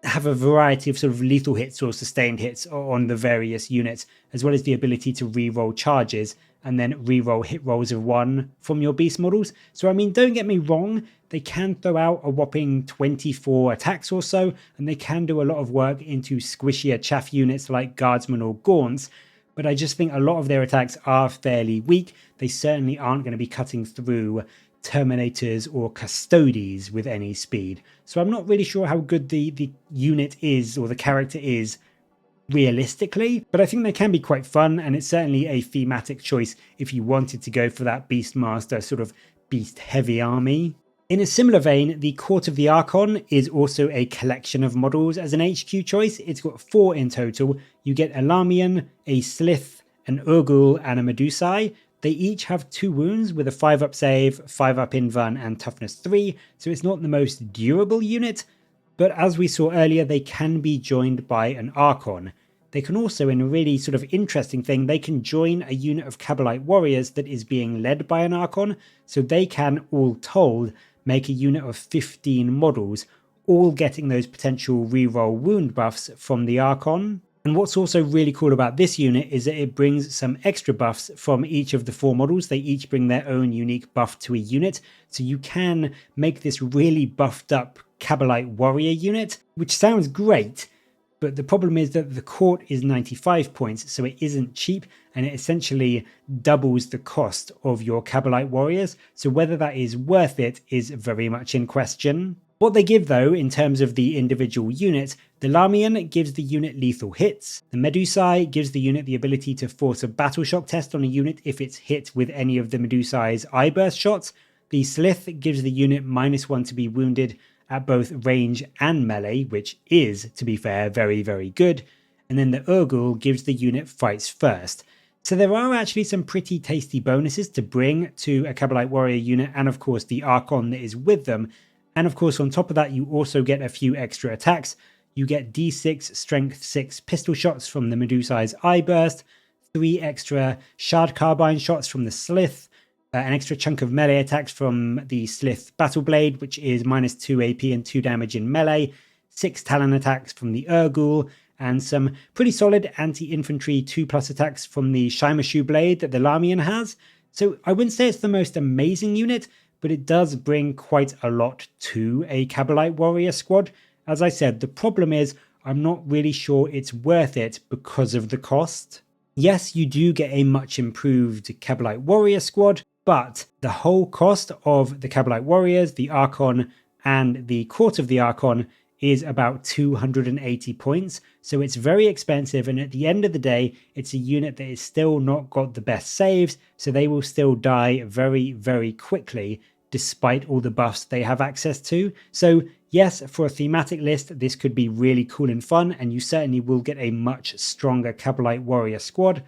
have a variety of sort of lethal hits or sustained hits on the various units, as well as the ability to re-roll charges and then re-roll hit rolls of 1 from your beast models. So I mean, don't get me wrong, they can throw out a whopping 24 attacks or so, and they can do a lot of work into squishier chaff units like Guardsmen or Gaunts, but I just think a lot of their attacks are fairly weak. They certainly aren't going to be cutting through Terminators or Custodes with any speed. So I'm not really sure how good the unit is, or the character is, realistically, but I think they can be quite fun, and it's certainly a thematic choice if you wanted to go for that Beastmaster sort of beast heavy army. In a similar vein, the Court of the Archon is also a collection of models as an HQ choice. It's got 4 in total. You get a Lamian, a Slith, an Urgul, and a Medusae. They each have 2 wounds with a 5-up save, 5-up invuln, and toughness 3, so it's not the most durable unit, but as we saw earlier, they can be joined by an Archon. They can also, in a really sort of interesting thing, they can join a unit of Kabalite warriors that is being led by an Archon, so they can, all told, make a unit of 15 models, all getting those potential reroll wound buffs from the Archon. And what's also really cool about this unit is that it brings some extra buffs from each of the 4 models. They each bring their own unique buff to a unit, so you can make this really buffed up Kabalite warrior unit, which sounds great, but the problem is that the court is 95 points, so it isn't cheap, and it essentially doubles the cost of your Kabalite warriors, so whether that is worth it is very much in question. What they give though, in terms of the individual units, the Lamian gives the unit lethal hits, the Medusae gives the unit the ability to force a battle shock test on a unit if it's hit with any of the Medusae's eye burst shots, the Slith gives the unit -1 to be wounded at both range and melee, which is, to be fair, very, very good, and then the Urgul gives the unit fights first. So there are actually some pretty tasty bonuses to bring to a Kabalite warrior unit, and of course the Archon that is with them, and of course on top of that you also get a few extra attacks. You get D6 strength 6 pistol shots from the Medusae's eye burst, 3 extra shard carbine shots from the Slith, an extra chunk of melee attacks from the Slith Battle Blade, which is -2 AP and 2 damage in melee, 6 Talon attacks from the Urgul, and some pretty solid anti-infantry 2+ attacks from the Shimashu Blade that the Lamian has. So I wouldn't say it's the most amazing unit, but it does bring quite a lot to a Kabalite warrior squad. As I said, the problem is I'm not really sure it's worth it because of the cost. Yes, you do get a much improved Kabalite warrior squad, but the whole cost of the Kabalite warriors, the Archon, and the Court of the Archon is about 280 points, so it's very expensive, and at the end of the day, it's a unit that is still not got the best saves, so they will still die very, very quickly, despite all the buffs they have access to. So yes, for a thematic list, this could be really cool and fun, and you certainly will get a much stronger Kabalite warrior squad,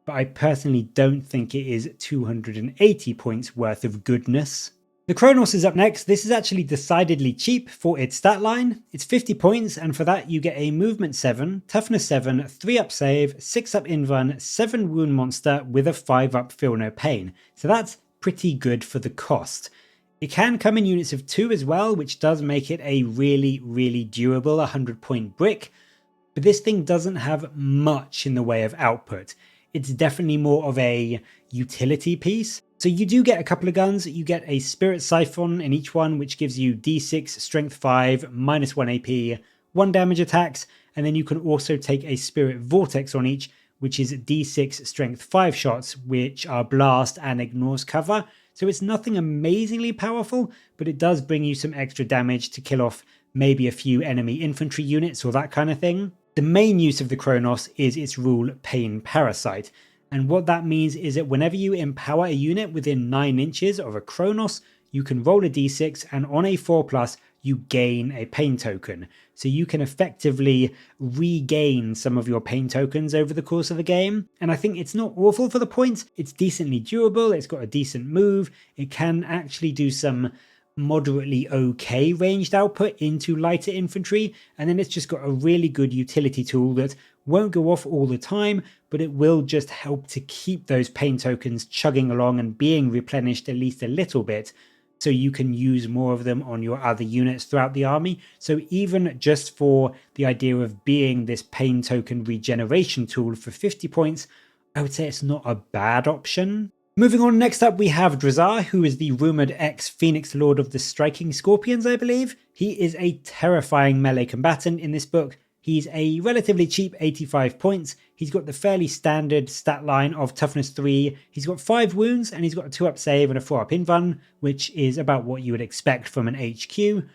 but I personally don't think it is 280 points worth of goodness. The Cronos is up next. This is actually decidedly cheap for its stat line. It's 50 points, and for that you get a movement 7, toughness 7, 3-up save, 6-up invuln, 7 wound monster with a 5-up feel no pain. So that's pretty good for the cost. It can come in units of 2 as well, which does make it a really, really durable 100-point brick, but this thing doesn't have much in the way of output. It's definitely more of a utility piece. So you do get a couple of guns. You get a Spirit Siphon in each one, which gives you D6, Strength 5, -1 AP, 1 damage attacks, and then you can also take a Spirit Vortex on each, which is D6, Strength 5 shots, which are blast and ignores cover. So it's nothing amazingly powerful, but it does bring you some extra damage to kill off maybe a few enemy infantry units or that kind of thing. The main use of the Cronos is its rule Pain Parasite, and what that means is that whenever you empower a unit within 9 inches of a Cronos, you can roll a d6, and on a 4+, you gain a pain token. So you can effectively regain some of your pain tokens over the course of the game, and I think it's not awful for the points. It's decently durable, it's got a decent move, it can actually do some moderately okay ranged output into lighter infantry, and then it's just got a really good utility tool that won't go off all the time, but it will just help to keep those pain tokens chugging along and being replenished at least a little bit. so you can use more of them on your other units throughout the army. So even just for the idea of being this pain token regeneration tool for 50 points, I would say it's not a bad option. Moving on, next up we have Drazhar, who is the rumoured ex-Phoenix Lord of the Striking Scorpions, I believe. He is a terrifying melee combatant in this book. He's a relatively cheap 85 points. He's got the fairly standard stat line of toughness 3. He's got 5 wounds and he's got a 2-up save and a 4-up invuln, which is about what you would expect from an HQ.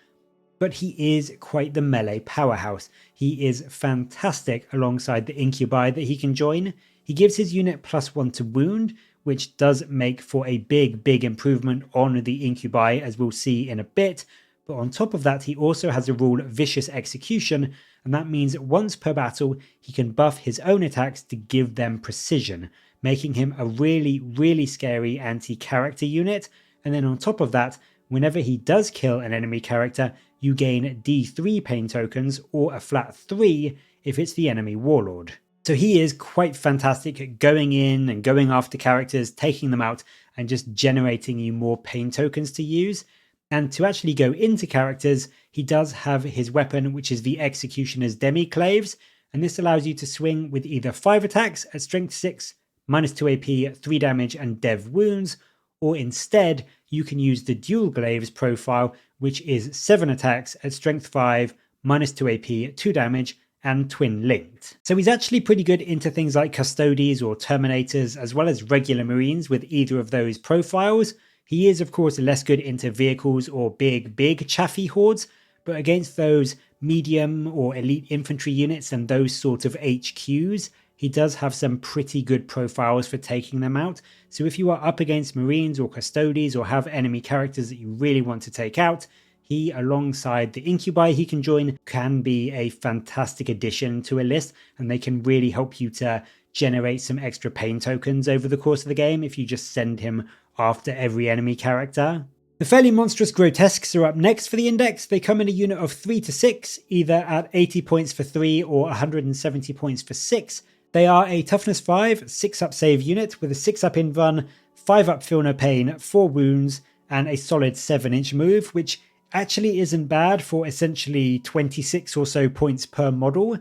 But he is quite the melee powerhouse. He is fantastic alongside the Incubi that he can join. He gives his unit +1 to wound, which does make for a big improvement on the Incubi, as we'll see in a bit. But on top of that, he also has a rule Vicious Execution, and that means that once per battle, he can buff his own attacks to give them precision, making him a really scary anti-character unit. And then on top of that, whenever he does kill an enemy character, you gain D3 pain tokens, or a flat 3 if it's the enemy warlord. So he is quite fantastic at going in and going after characters, taking them out, and just generating you more pain tokens to use. And to actually go into characters, he does have his weapon, which is the Executioner's Demi-Claves, and this allows you to swing with either 5 attacks at strength 6, -2 AP, 3 damage and dev wounds, or instead you can use the Dual Glaives profile, which is 7 attacks at strength 5, -2 AP, 2 damage, and twin linked. So he's actually pretty good into things like Custodes or Terminators, as well as regular Marines with either of those profiles. He is of course less good into vehicles or big chaffy hordes, but against those medium or elite infantry units and those sort of HQs, he does have some pretty good profiles for taking them out. So if you are up against Marines or Custodes or have enemy characters that you really want to take out, he, alongside the Incubi he can join, can be a fantastic addition to a list, and they can really help you to generate some extra pain tokens over the course of the game if you just send him after every enemy character. The fairly monstrous Grotesques are up next for the index. They come in a unit of 3 to 6, either at 80 points for 3 or 170 points for 6. They are a toughness 5, 6-up save unit with a 6-up invuln, 5-up feel no pain, 4 wounds, and a solid 7-inch move, which actually isn't bad for essentially 26 or so points per model.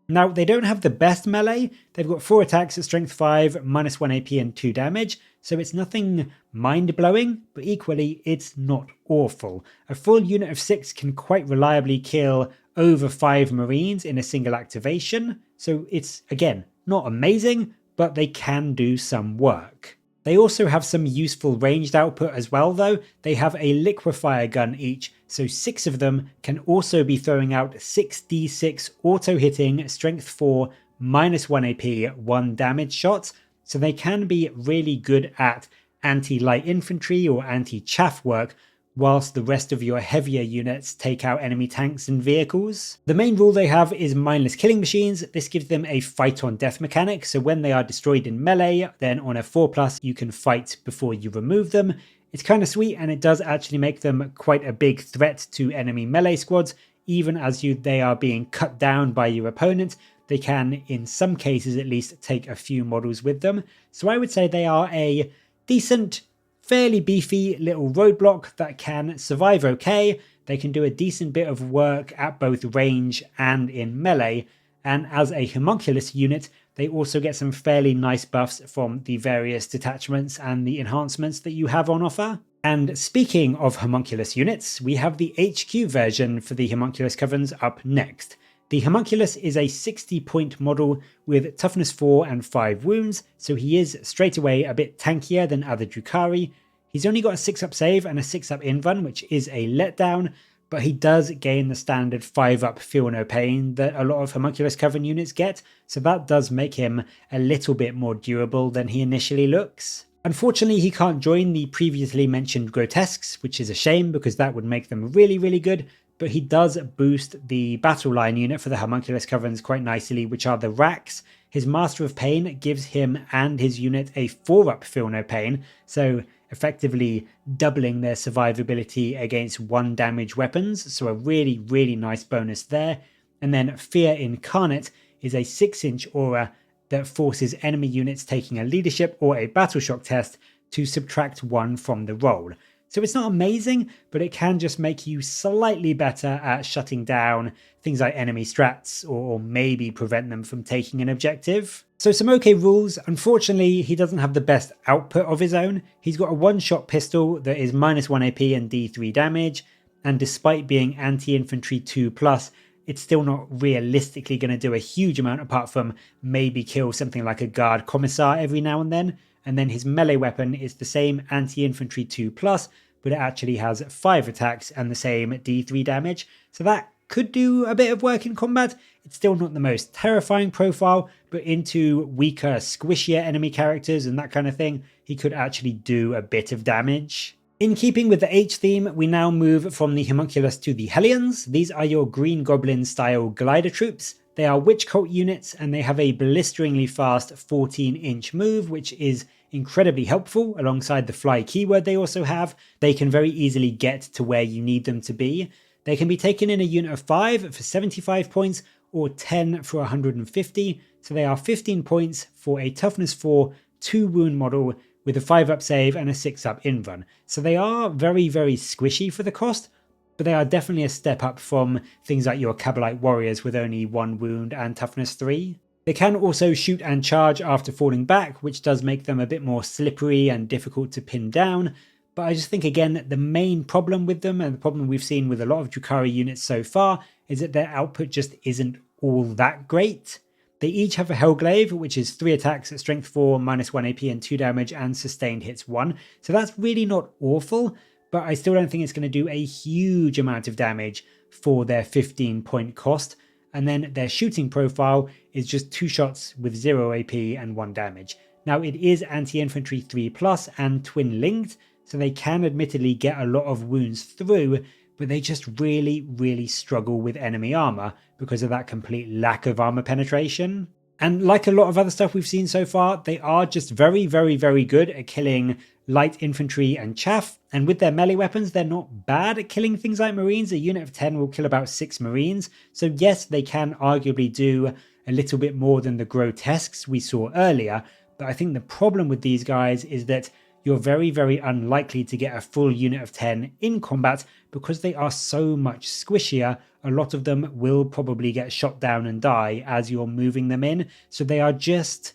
Now, they don't have the best melee. They've got 4 attacks at strength 5, -1 AP and 2 damage, so it's nothing mind-blowing, but equally, it's not awful. A full unit of 6 can quite reliably kill over 5 Marines in a single activation, so it's, again, not amazing, but they can do some work. They also have some useful ranged output as well though. They have a liquefier gun each, so 6 of them can also be throwing out 6d6 auto-hitting strength 4 -1 AP 1 damage shots, so they can be really good at anti-light infantry or anti-chaff work, whilst the rest of your heavier units take out enemy tanks and vehicles. The main rule they have is mindless killing machines. This gives them a fight on death mechanic, so when they are destroyed in melee, then on a 4+ you can fight before you remove them. It's kind of sweet, and it does actually make them quite a big threat to enemy melee squads. Even as they are being cut down by your opponent, they can, in some cases at least, take a few models with them. So I would say they are a decent, fairly beefy little roadblock that can survive okay. They can do a decent bit of work at both range and in melee, and as a Haemonculus unit, they also get some fairly nice buffs from the various detachments and the enhancements that you have on offer. And speaking of Haemonculus units, we have the HQ version for the Haemonculus Covenants up next. The Haemonculus is a 60-point model with toughness 4 and 5 wounds, so he is straight away a bit tankier than other Drukhari. He's only got a 6-up save and a 6-up invuln, which is a letdown, but he does gain the standard 5-up feel no pain that a lot of Haemonculus Coven units get, so that does make him a little bit more durable than he initially looks. Unfortunately, he can't join the previously mentioned Grotesques, which is a shame because that would make them really good, but he does boost the battle line unit for the Haemonculus Covenants quite nicely, which are the Wracks. His Master of Pain gives him and his unit a 4-up feel no pain, so effectively doubling their survivability against 1 damage weapons, so a really nice bonus there. And then Fear Incarnate is a 6-inch aura that forces enemy units taking a leadership or a battle shock test to subtract 1 from the roll. So it's not amazing, but it can just make you slightly better at shutting down things like enemy strats or maybe prevent them from taking an objective. So some okay rules. Unfortunately, he doesn't have the best output of his own. He's got a one-shot pistol that is -1 AP and D3 damage, and despite being anti-infantry 2+, it's still not realistically going to do a huge amount apart from maybe kill something like a guard commissar every now and then. And then his melee weapon is the same anti-infantry 2+, but it actually has 5 attacks and the same D3 damage. So that could do a bit of work in combat. It's still not the most terrifying profile, but into weaker, squishier enemy characters and that kind of thing, he could actually do a bit of damage. In keeping with the H theme, we now move from the Haemonculus to the Hellions. These are your Green Goblin style glider troops. They are witch cult units and they have a blisteringly fast 14-inch move, which is incredibly helpful alongside the fly keyword they also have. They can very easily get to where you need them to be. They can be taken in a unit of 5 for 75 points or 10 for 150. So they are 15 points for a toughness 4, 2 wound model with a 5-up save and a 6-up inrun. So they are very, very squishy for the cost, but they are definitely a step up from things like your Kabalite warriors with only 1 wound and toughness 3. They can also shoot and charge after falling back, which does make them a bit more slippery and difficult to pin down. But I just think, again, the main problem with them, and the problem we've seen with a lot of Drukhari units so far, is that their output just isn't all that great. They each have a Hellglaive, which is 3 attacks at strength 4, -1 AP and 2 damage, and sustained hits 1. So that's really not awful, but I still don't think it's going to do a huge amount of damage for their 15-point cost. And then their shooting profile is just 2 shots with 0 AP and 1 damage. Now it is anti-infantry 3+ and twin linked, so they can admittedly get a lot of wounds through, but they just really, really struggle with enemy armor because of that complete lack of armor penetration. And like a lot of other stuff we've seen so far, they are just very, very, very good at killing light infantry and chaff. And with their melee weapons, they're not bad at killing things like marines. A unit of 10 will kill about 6 marines. So yes, they can arguably do a little bit more than the grotesques we saw earlier. But I think the problem with these guys is that you're very, very unlikely to get a full unit of 10 in combat because they are so much squishier. A lot of them will probably get shot down and die as you're moving them in. So they are just,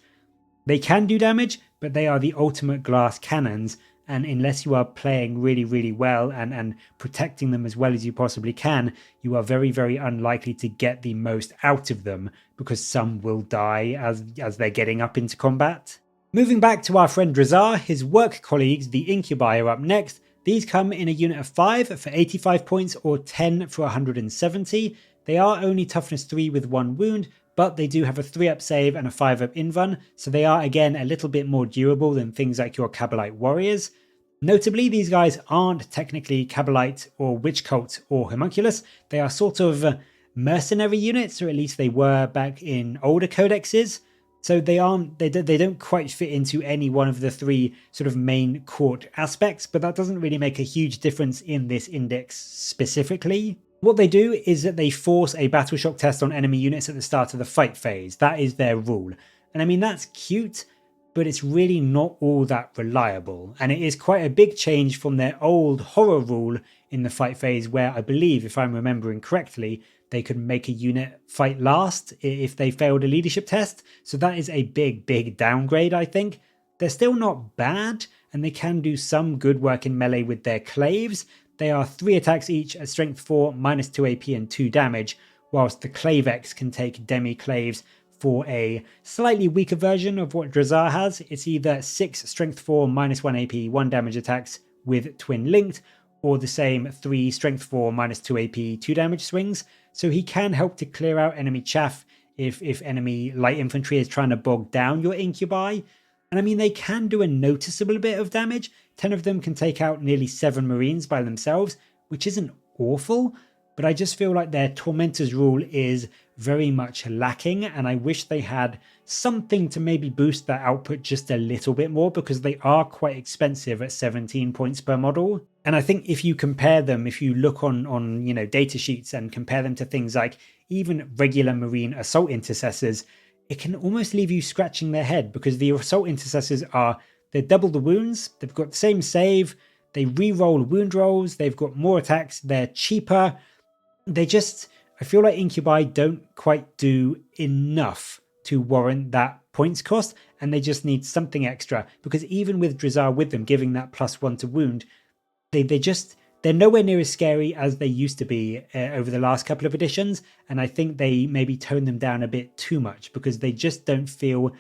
they can do damage, but they are the ultimate glass cannons. And unless you are playing really, really well and protecting them as well as you possibly can, you are very, very unlikely to get the most out of them because some will die as they're getting up into combat. Moving back to our friend Drazhar, his work colleagues, the Incubi, are up next. These come in a unit of 5 for 85 points or 10 for 170. They are only toughness 3 with 1 wound, but they do have a 3-up save and a 5-up inrun, so they are again a little bit more durable than things like your Kabalite warriors. Notably, these guys aren't technically Kabalite or Witch Cult or Haemonculus. They are sort of mercenary units, or at least they were back in older codexes. So they don't quite fit into any one of the 3 sort of main court aspects, but that doesn't really make a huge difference in this index specifically. What they do is that they force a battle shock test on enemy units at the start of the fight phase. That is their rule. And I mean, that's cute, but it's really not all that reliable. And it is quite a big change from their old horror rule in the fight phase where I believe, if I'm remembering correctly, they could make a unit fight last if they failed a leadership test. So that is a big, big downgrade, I think. They're still not bad, and they can do some good work in melee with their claves. They are 3 attacks each at strength 4, -2 AP and 2 damage, whilst the Clavex can take demi-claves for a slightly weaker version of what Drazhar has. It's either 6 strength 4, -1 AP, 1 damage attacks with twin linked, or the same 3 strength 4, -2 AP, 2 damage swings. So he can help to clear out enemy chaff if enemy light infantry is trying to bog down your Incubi. And I mean, they can do a noticeable bit of damage. 10 of them can take out nearly 7 marines by themselves, which isn't awful, but I just feel like their Tormentor's rule is very much lacking, and I wish they had something to maybe boost their output just a little bit more, because they are quite expensive at 17 points per model. And I think if you compare them, if you look on data sheets and compare them to things like even regular marine assault intercessors, it can almost leave you scratching their head, because the assault intercessors they're double the wounds, they've got the same save, They re-roll wound rolls, they've got more attacks, they're cheaper. I feel like Incubi don't quite do enough to warrant that points cost, and they just need something extra, because even with Drazhar with them giving that +1 to wound, they're nowhere near as scary as they used to be over the last couple of editions, and I think they maybe tone them down a bit too much because they just don't feel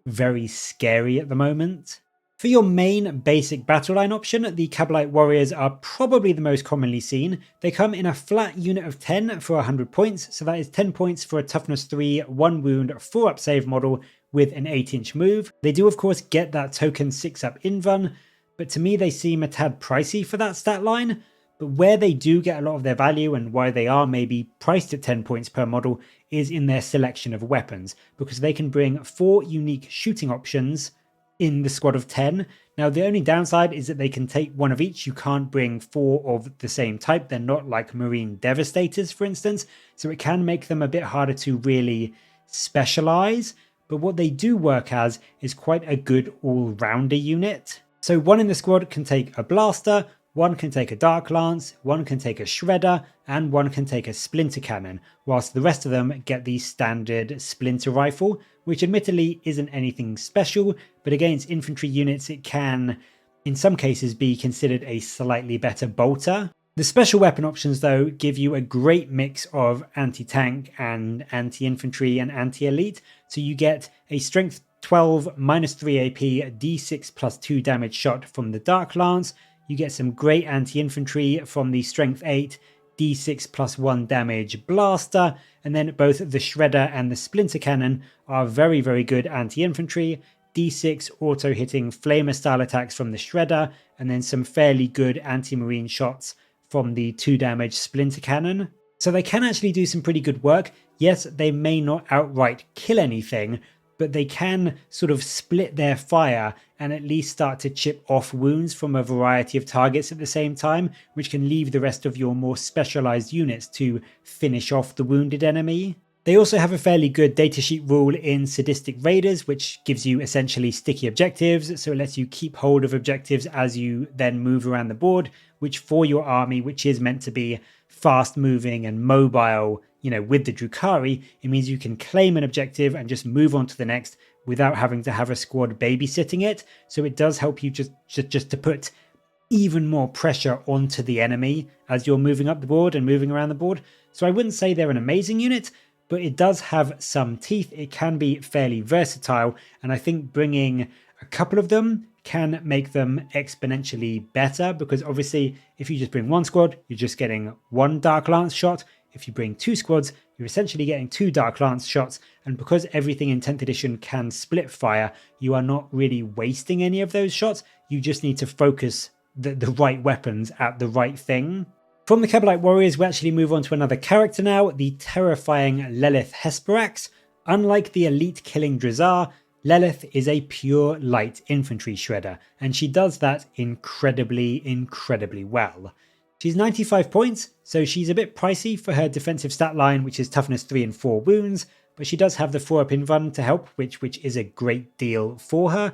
very scary at the moment. For your main basic battle line option, the Kabalite warriors are probably the most commonly seen. They come in a flat unit of 10 for 100 points, so that is 10 points for a toughness 3, 1 wound, 4 up save model with an 8-inch move. They do of course get that token 6 up invuln, but to me they seem a tad pricey for that stat line. But where they do get a lot of their value and why they are maybe priced at 10 points per model is in their selection of weapons, because they can bring 4 unique shooting options in the squad of 10. Now the only downside is that they can take one of each. You can't bring 4 of the same type. They're not like Marine Devastators, for instance, so it can make them a bit harder to really specialize. But what they do work as is quite a good all-rounder unit. So one in the squad can take a blaster, one can take a Dark Lance, one can take a Shredder, and one can take a Splinter Cannon, whilst the rest of them get the standard Splinter Rifle, which admittedly isn't anything special, but against infantry units it can, in some cases, be considered a slightly better bolter. The special weapon options though give you a great mix of anti-tank and anti-infantry and anti-elite, so you get a strength 12 -3 AP d6+2 damage shot from the Dark Lance. You get some great anti-infantry from the strength 8 d6+1 damage blaster, and then both the Shredder and the Splinter Cannon are very, very good anti-infantry. d6 auto hitting flamer style attacks from the Shredder, and then some fairly good anti-marine shots from the 2 damage Splinter Cannon. So they can actually do some pretty good work. Yes, they may not outright kill anything, but they can sort of split their fire and at least start to chip off wounds from a variety of targets at the same time, which can leave the rest of your more specialized units to finish off the wounded enemy. They also have a fairly good datasheet rule in Sadistic Raiders, which gives you essentially sticky objectives, so it lets you keep hold of objectives as you then move around the board, which for your army, which is meant to be fast moving and mobile, with the Drukhari, it means you can claim an objective and just move on to the next without having to have a squad babysitting it. So it does help you just to put even more pressure onto the enemy as you're moving up the board and moving around the board. So I wouldn't say they're an amazing unit, but it does have some teeth. It can be fairly versatile, and I think bringing a couple of them can make them exponentially better, because obviously if you just bring one squad, you're just getting one Dark Lance shot. If you bring 2 squads, you're essentially getting 2 Dark Lance shots, and because everything in 10th edition can split fire, you are not really wasting any of those shots. You just need to focus the right weapons at the right thing. From the Kabalite warriors, we actually move on to another character now, the terrifying Lelith Hesperax. Unlike the elite killing Drazhar, Lelith is a pure light infantry shredder, and she does that incredibly, incredibly well. She's 95 points, so she's a bit pricey for her defensive stat line, which is toughness 3 and 4 wounds, but she does have the 4 up invuln to help, which is a great deal for her.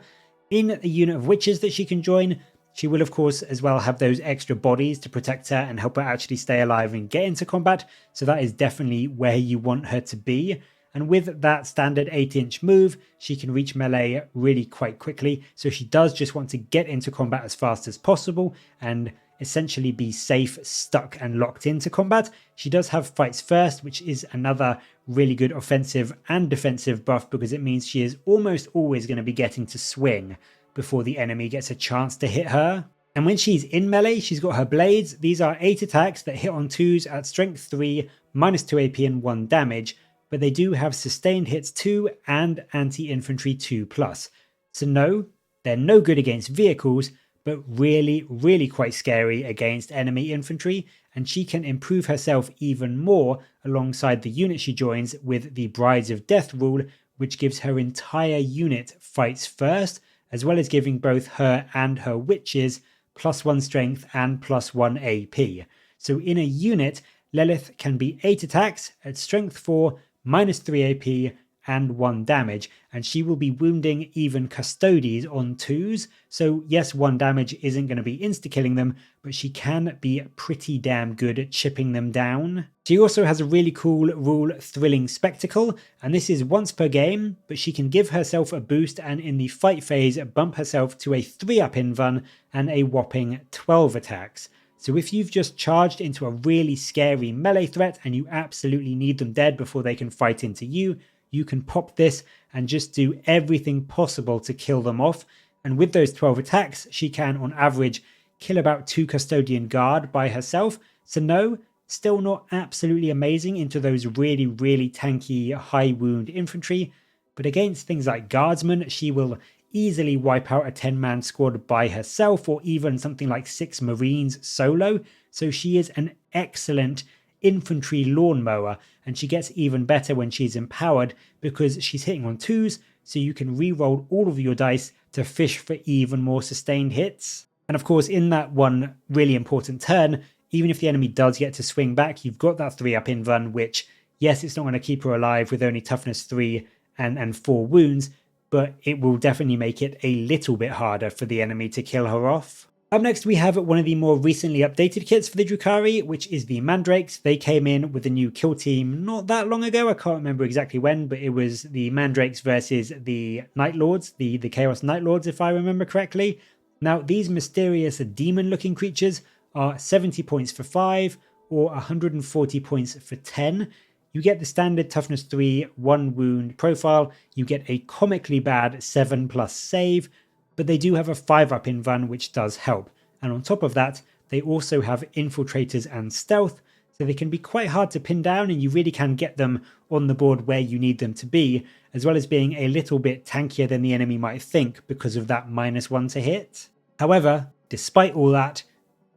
In a unit of witches that she can join, she will of course as well have those extra bodies to protect her and help her actually stay alive and get into combat, so that is definitely where you want her to be. And with that standard 8-inch move, she can reach melee really quite quickly, so she does just want to get into combat as fast as possible and essentially be safe, stuck and locked into combat. She does have fights first, which is another really good offensive and defensive buff, because it means she is almost always going to be getting to swing before the enemy gets a chance to hit her. And when she's in melee, she's got her blades. These are 8 attacks that hit on 2s at strength 3, -2 AP and 1 damage, but they do have sustained hits 2 and anti-infantry 2+. So no, they're no good against vehicles, but really, really quite scary against enemy infantry, and she can improve herself even more alongside the unit she joins with the Brides of Death rule, which gives her entire unit fights first, as well as giving both her and her witches +1 strength and +1 AP. So in a unit, Lelith can be 8 attacks at strength 4, -3 AP, and 1 damage, and she will be wounding even Custodes on 2s. So yes, 1 damage isn't going to be insta-killing them, but she can be pretty damn good at chipping them down. She also has a really cool rule, Thrilling Spectacle, and this is once per game, but she can give herself a boost and in the fight phase bump herself to a 3-up invuln and a whopping 12 attacks. So if you've just charged into a really scary melee threat and you absolutely need them dead before they can fight into you, you can pop this and just do everything possible to kill them off. And with those 12 attacks, she can on average kill about 2 Custodian Guard by herself. So no, still not absolutely amazing into those really, really tanky high wound infantry. But against things like Guardsmen, she will easily wipe out a 10-man squad by herself, or even something like 6 Marines solo. So she is an excellent infantry lawnmower, and she gets even better when she's empowered because she's hitting on 2s, so you can re-roll all of your dice to fish for even more sustained hits. And of course, in that one really important turn, even if the enemy does get to swing back, you've got that 3-up invuln, which, yes, it's not going to keep her alive with only toughness 3 and 4 wounds, but it will definitely make it a little bit harder for the enemy to kill her off. Up next, we have one of the more recently updated kits for the Drukhari, which is the Mandrakes. They came in with a new kill team not that long ago. I can't remember exactly when, but it was the Mandrakes versus the Night Lords, the Chaos Night Lords, if I remember correctly. Now, these mysterious demon-looking creatures are 70 points for 5 or 140 points for 10. You get the standard toughness 3, 1 wound profile. You get a comically bad 7+ save, but they do have a 5-up invuln, which does help. And on top of that, they also have infiltrators and stealth, so they can be quite hard to pin down, and you really can get them on the board where you need them to be, as well as being a little bit tankier than the enemy might think because of that -1 to hit. However, despite all that,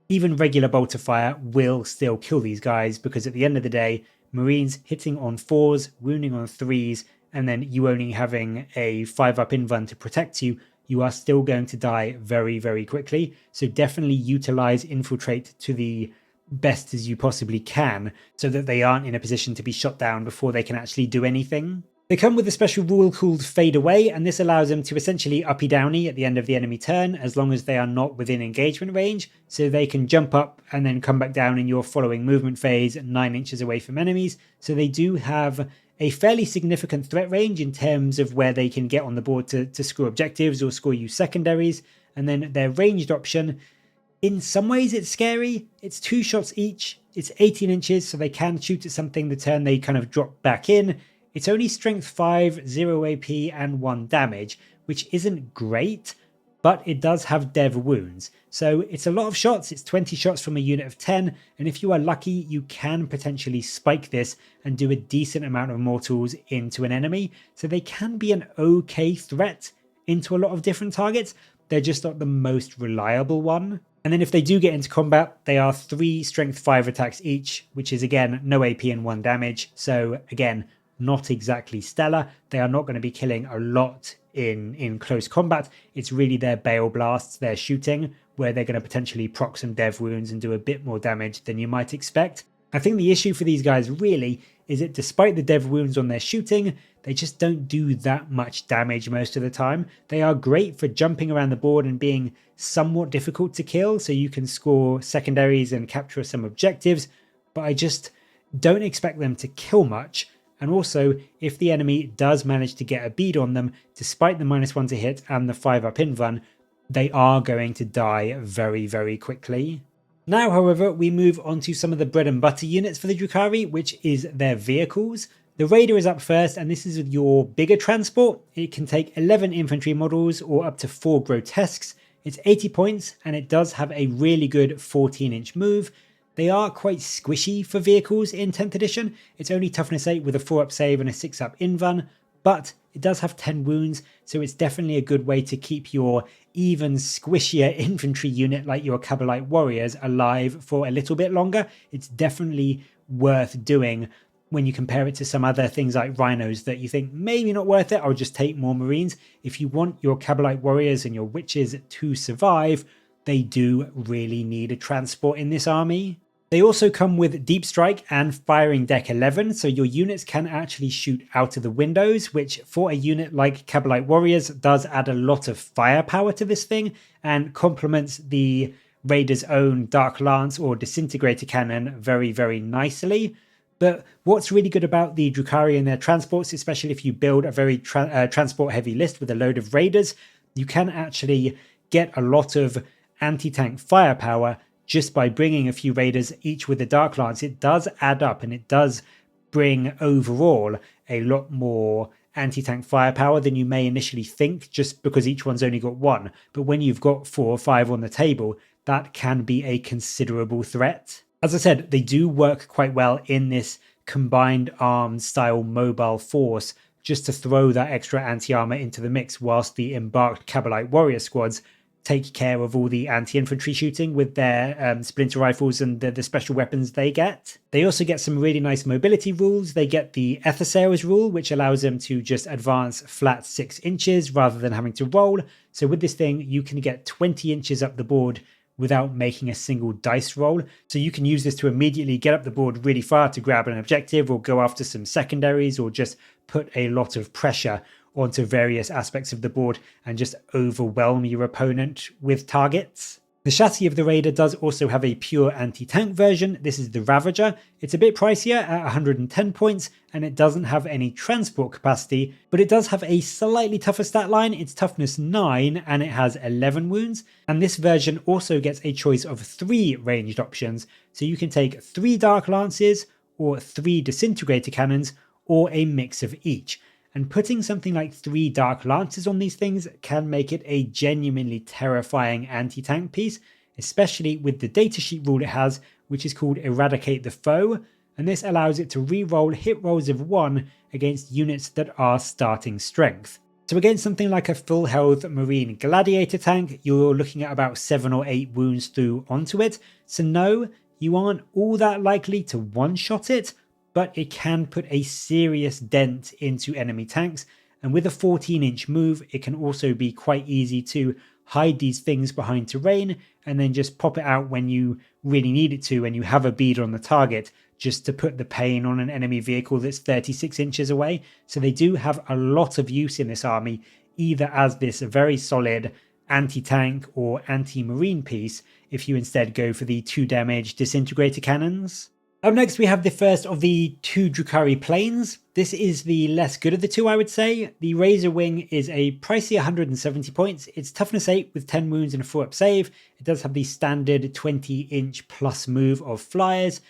even regular bolter fire will still kill these guys, because at the end of the day, Marines hitting on 4s, wounding on 3s, and then you only having a 5-up invuln to protect you, you are still going to die very, very quickly. So definitely utilize infiltrate to the best as you possibly can, so that they aren't in a position to be shot down before they can actually do anything. They come with a special rule called Fade Away, and this allows them to essentially uppy downy at the end of the enemy turn, as long as they are not within engagement range, so they can jump up and then come back down in your following movement phase 9 inches away from enemies. So they do have a fairly significant threat range in terms of where they can get on the board to score objectives or score you secondaries. And then their ranged option, in some ways it's scary. It's 2 shots each, it's 18 inches, so they can shoot at something the turn they kind of drop back in. It's only strength 5, 0 AP and 1 damage, which isn't great, but it does have dev wounds. So it's a lot of shots, it's 20 shots from a unit of 10, and if you are lucky, you can potentially spike this and do a decent amount of mortals into an enemy. So they can be an okay threat into a lot of different targets. They're just not the most reliable one. And then if they do get into combat, they are 3 strength 5 attacks each, which is again no AP and 1 damage. So again, not exactly stellar. They are not going to be killing a lot in close combat. It's really their Bale Blasts, their shooting, where they're going to potentially proc some dev wounds and do a bit more damage than you might expect. I think the issue for these guys really is that despite the dev wounds on their shooting, they just don't do that much damage most of the time. They are great for jumping around the board and being somewhat difficult to kill, so you can score secondaries and capture some objectives, but I just don't expect them to kill much. And also, if the enemy does manage to get a bead on them, despite the -1 to hit and the 5-up invuln, they are going to die very, very quickly. Now, however, we move on to some of the bread and butter units for the Drukhari, which is their vehicles. The Raider is up first, and this is your bigger transport. It can take 11 infantry models or up to 4 Grotesques. It's 80 points, and it does have a really good 14-inch move. They are quite squishy for vehicles in 10th edition. It's only toughness 8 with a 4-up save and a 6-up invuln, but it does have 10 wounds, so it's definitely a good way to keep your even squishier infantry unit like your Kabalite warriors alive for a little bit longer. It's definitely worth doing when you compare it to some other things like rhinos that you think maybe not worth it, I'll just take more Marines. If you want your Kabalite warriors and your witches to survive, they do really need a transport in this army. They also come with Deep Strike and Firing Deck 11, so your units can actually shoot out of the windows, which for a unit like Kabalite Warriors does add a lot of firepower to this thing and complements the Raider's own Dark Lance or Disintegrator Cannon very, very nicely. But what's really good about the Drukhari and their transports, especially if you build a very transport-heavy list with a load of Raiders, you can actually get a lot of anti-tank firepower just by bringing a few Raiders, each with a Dark Lance. It does add up, and it does bring overall a lot more anti-tank firepower than you may initially think, just because each one's only got one. But when you've got 4 or 5 on the table, that can be a considerable threat. As I said, they do work quite well in this combined arms style mobile force, just to throw that extra anti-armor into the mix whilst the embarked Kabalite warrior squads take care of all the anti-infantry shooting with their splinter rifles and the special weapons they get. They also get some really nice mobility rules. They get the Ethersails rule, which allows them to just advance flat 6 inches rather than having to roll. So with this thing, you can get 20 inches up the board without making a single dice roll. So you can use this to immediately get up the board really far to grab an objective or go after some secondaries or just put a lot of pressure onto various aspects of the board and just overwhelm your opponent with targets. The chassis of the Raider does also have a pure anti-tank version. This is the Ravager. It's a bit pricier at 110 points, and it doesn't have any transport capacity, but it does have a slightly tougher stat line. It's toughness 9, and it has 11 wounds. And this version also gets a choice of 3 ranged options, so you can take 3 Dark Lances, or 3 Disintegrator Cannons, or a mix of each. And putting something like 3 Dark Lances on these things can make it a genuinely terrifying anti-tank piece, especially with the datasheet rule it has, which is called Eradicate the Foe, and this allows it to re-roll hit rolls of 1 against units that are starting strength. So against something like a full health Marine Gladiator tank, you're looking at about 7 or 8 wounds through onto it, so no, you aren't all that likely to one-shot it, but it can put a serious dent into enemy tanks, and with a 14-inch move, it can also be quite easy to hide these things behind terrain and then just pop it out when you really need it to and you have a bead on the target, just to put the pain on an enemy vehicle that's 36 inches away. So they do have a lot of use in this army, either as this very solid anti-tank or anti-marine piece, if you instead go for the 2 damage disintegrator cannons. Up next, we have the first of the 2 Drukhari planes. This is the less good of the 2, I would say. The Razorwing is a pricey 170 points. It's toughness 8 with 10 wounds and a 4-up save. It does have the standard 20-inch plus move of flyers.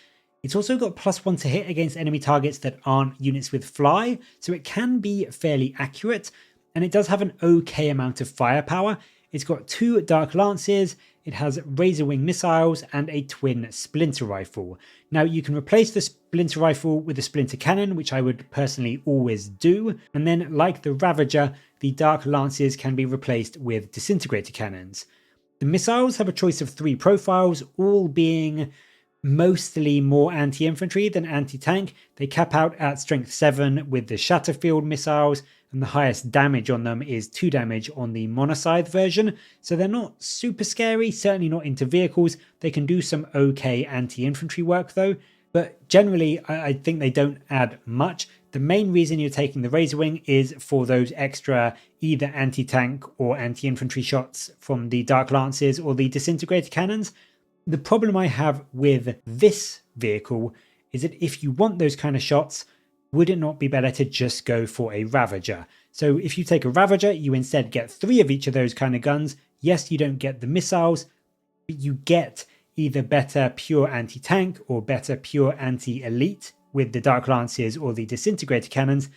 It's also got +1 to hit against enemy targets that aren't units with fly, so it can be fairly accurate. And it does have an okay amount of firepower. It's got 2 Dark Lances, it has Razorwing missiles, and a twin Splinter rifle. Now you can replace the Splinter rifle with a Splinter cannon, which I would personally always do. And then like the Ravager, the Dark Lances can be replaced with Disintegrator cannons. The missiles have a choice of 3 profiles, all being mostly more anti-infantry than anti-tank. They cap out at strength 7 with the Shatterfield missiles, and the highest damage on them is 2 damage on the Monocythe version, so they're not super scary, certainly not into vehicles. They can do some okay anti-infantry work though, but generally I think they don't add much. The main reason you're taking the Razorwing is for those extra either anti-tank or anti-infantry shots from the Dark Lances or the Disintegrator Cannons. The problem I have with this vehicle is that if you want those kind of shots, would it not be better to just go for a Ravager? So if you take a Ravager, you instead get 3 of each of those kind of guns. Yes, you don't get the missiles, but you get either better pure anti-tank or better pure anti-elite with the Dark Lances or the Disintegrator Cannons.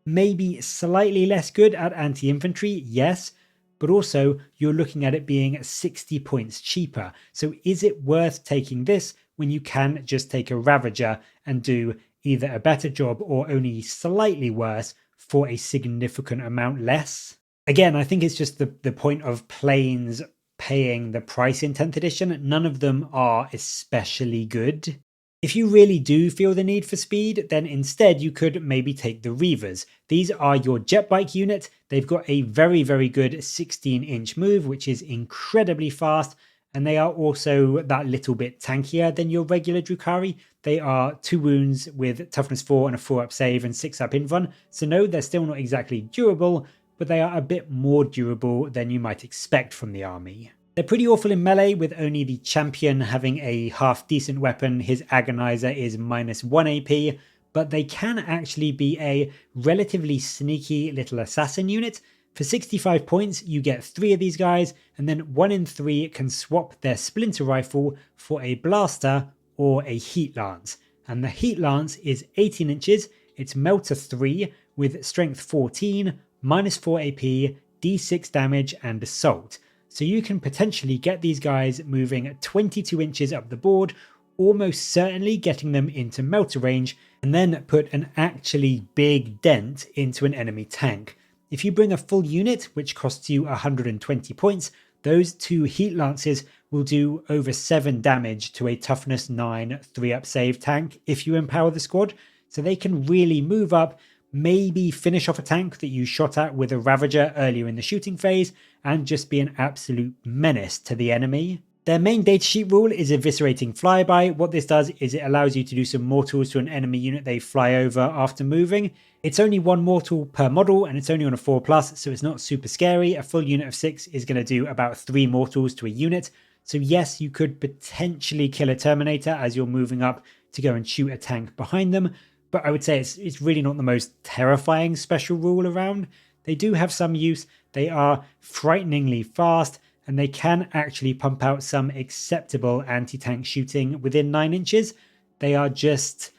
Maybe slightly less good at anti-infantry, yes, but also you're looking at it being 60 points cheaper. So is it worth taking this when you can just take a Ravager and do either a better job or only slightly worse for a significant amount less? Again, I think it's just the point of planes paying the price in 10th edition. None of them are especially good. If you really do feel the need for speed, then instead you could maybe take the Reavers. These are your jet bike unit. They've got a very, very good 16-inch move, which is incredibly fast. and they are also that little bit tankier than your regular Drukhari. They are 2 wounds with toughness 4 and a 4 up save and 6 up invuln, so no, they're still not exactly durable, but they are a bit more durable than you might expect from the army. They're pretty awful in melee, with only the champion having a half decent weapon. His Agonizer is -1 AP, but they can actually be a relatively sneaky little assassin unit. For 65 points, you get 3 of these guys, and then 1 in 3 can swap their Splinter Rifle for a Blaster or a Heat Lance. And the Heat Lance is 18 inches, it's Melter 3 with Strength 14, -4 AP, D6 damage, and Assault. So you can potentially get these guys moving 22 inches up the board, almost certainly getting them into Melter range, and then put an actually big dent into an enemy tank. If you bring a full unit, which costs you 120 points, those 2 Heat Lances will do over 7 damage to a toughness 9 3-up save tank if you empower the squad. So they can really move up, maybe finish off a tank that you shot at with a Ravager earlier in the shooting phase, and just be an absolute menace to the enemy. Their main datasheet rule is Eviscerating Flyby. What this does is it allows you to do some mortals to an enemy unit they fly over after moving. It's only 1 mortal per model, and it's only on a 4+, so it's not super scary. A full unit of 6 is going to do about 3 mortals to a unit. So yes, you could potentially kill a Terminator as you're moving up to go and shoot a tank behind them, but I would say it's really not the most terrifying special rule around. They do have some use, they are frighteningly fast, and they can actually pump out some acceptable anti-tank shooting within 9 inches. They are just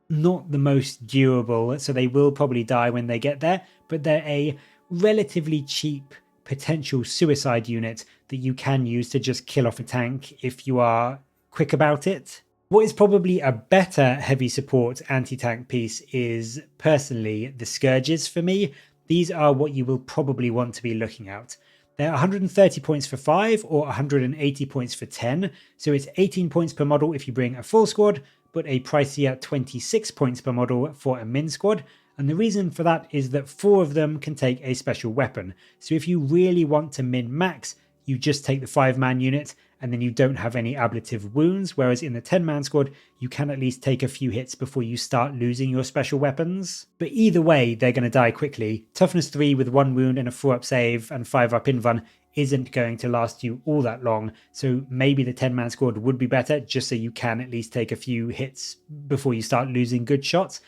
not the most durable, so they will probably die when they get there, but they're a relatively cheap potential suicide unit that you can use to just kill off a tank if you are quick about it. What is probably a better heavy support anti-tank piece is personally the Scourges for me. These are what you will probably want to be looking at. They're 130 points for 5 or 180 points for 10, so it's 18 points per model if you bring a full squad, but a pricier 26 points per model for a min squad. And the reason for that is that 4 of them can take a special weapon. So if you really want to min max, you just take the 5-man unit and then you don't have any ablative wounds, whereas in the 10-man squad, you can at least take a few hits before you start losing your special weapons. But either way, they're going to die quickly. Toughness 3 with 1 wound and a 4-up save and 5-up invuln isn't going to last you all that long, so maybe the 10-man squad would be better just so you can at least take a few hits before you start losing good shots.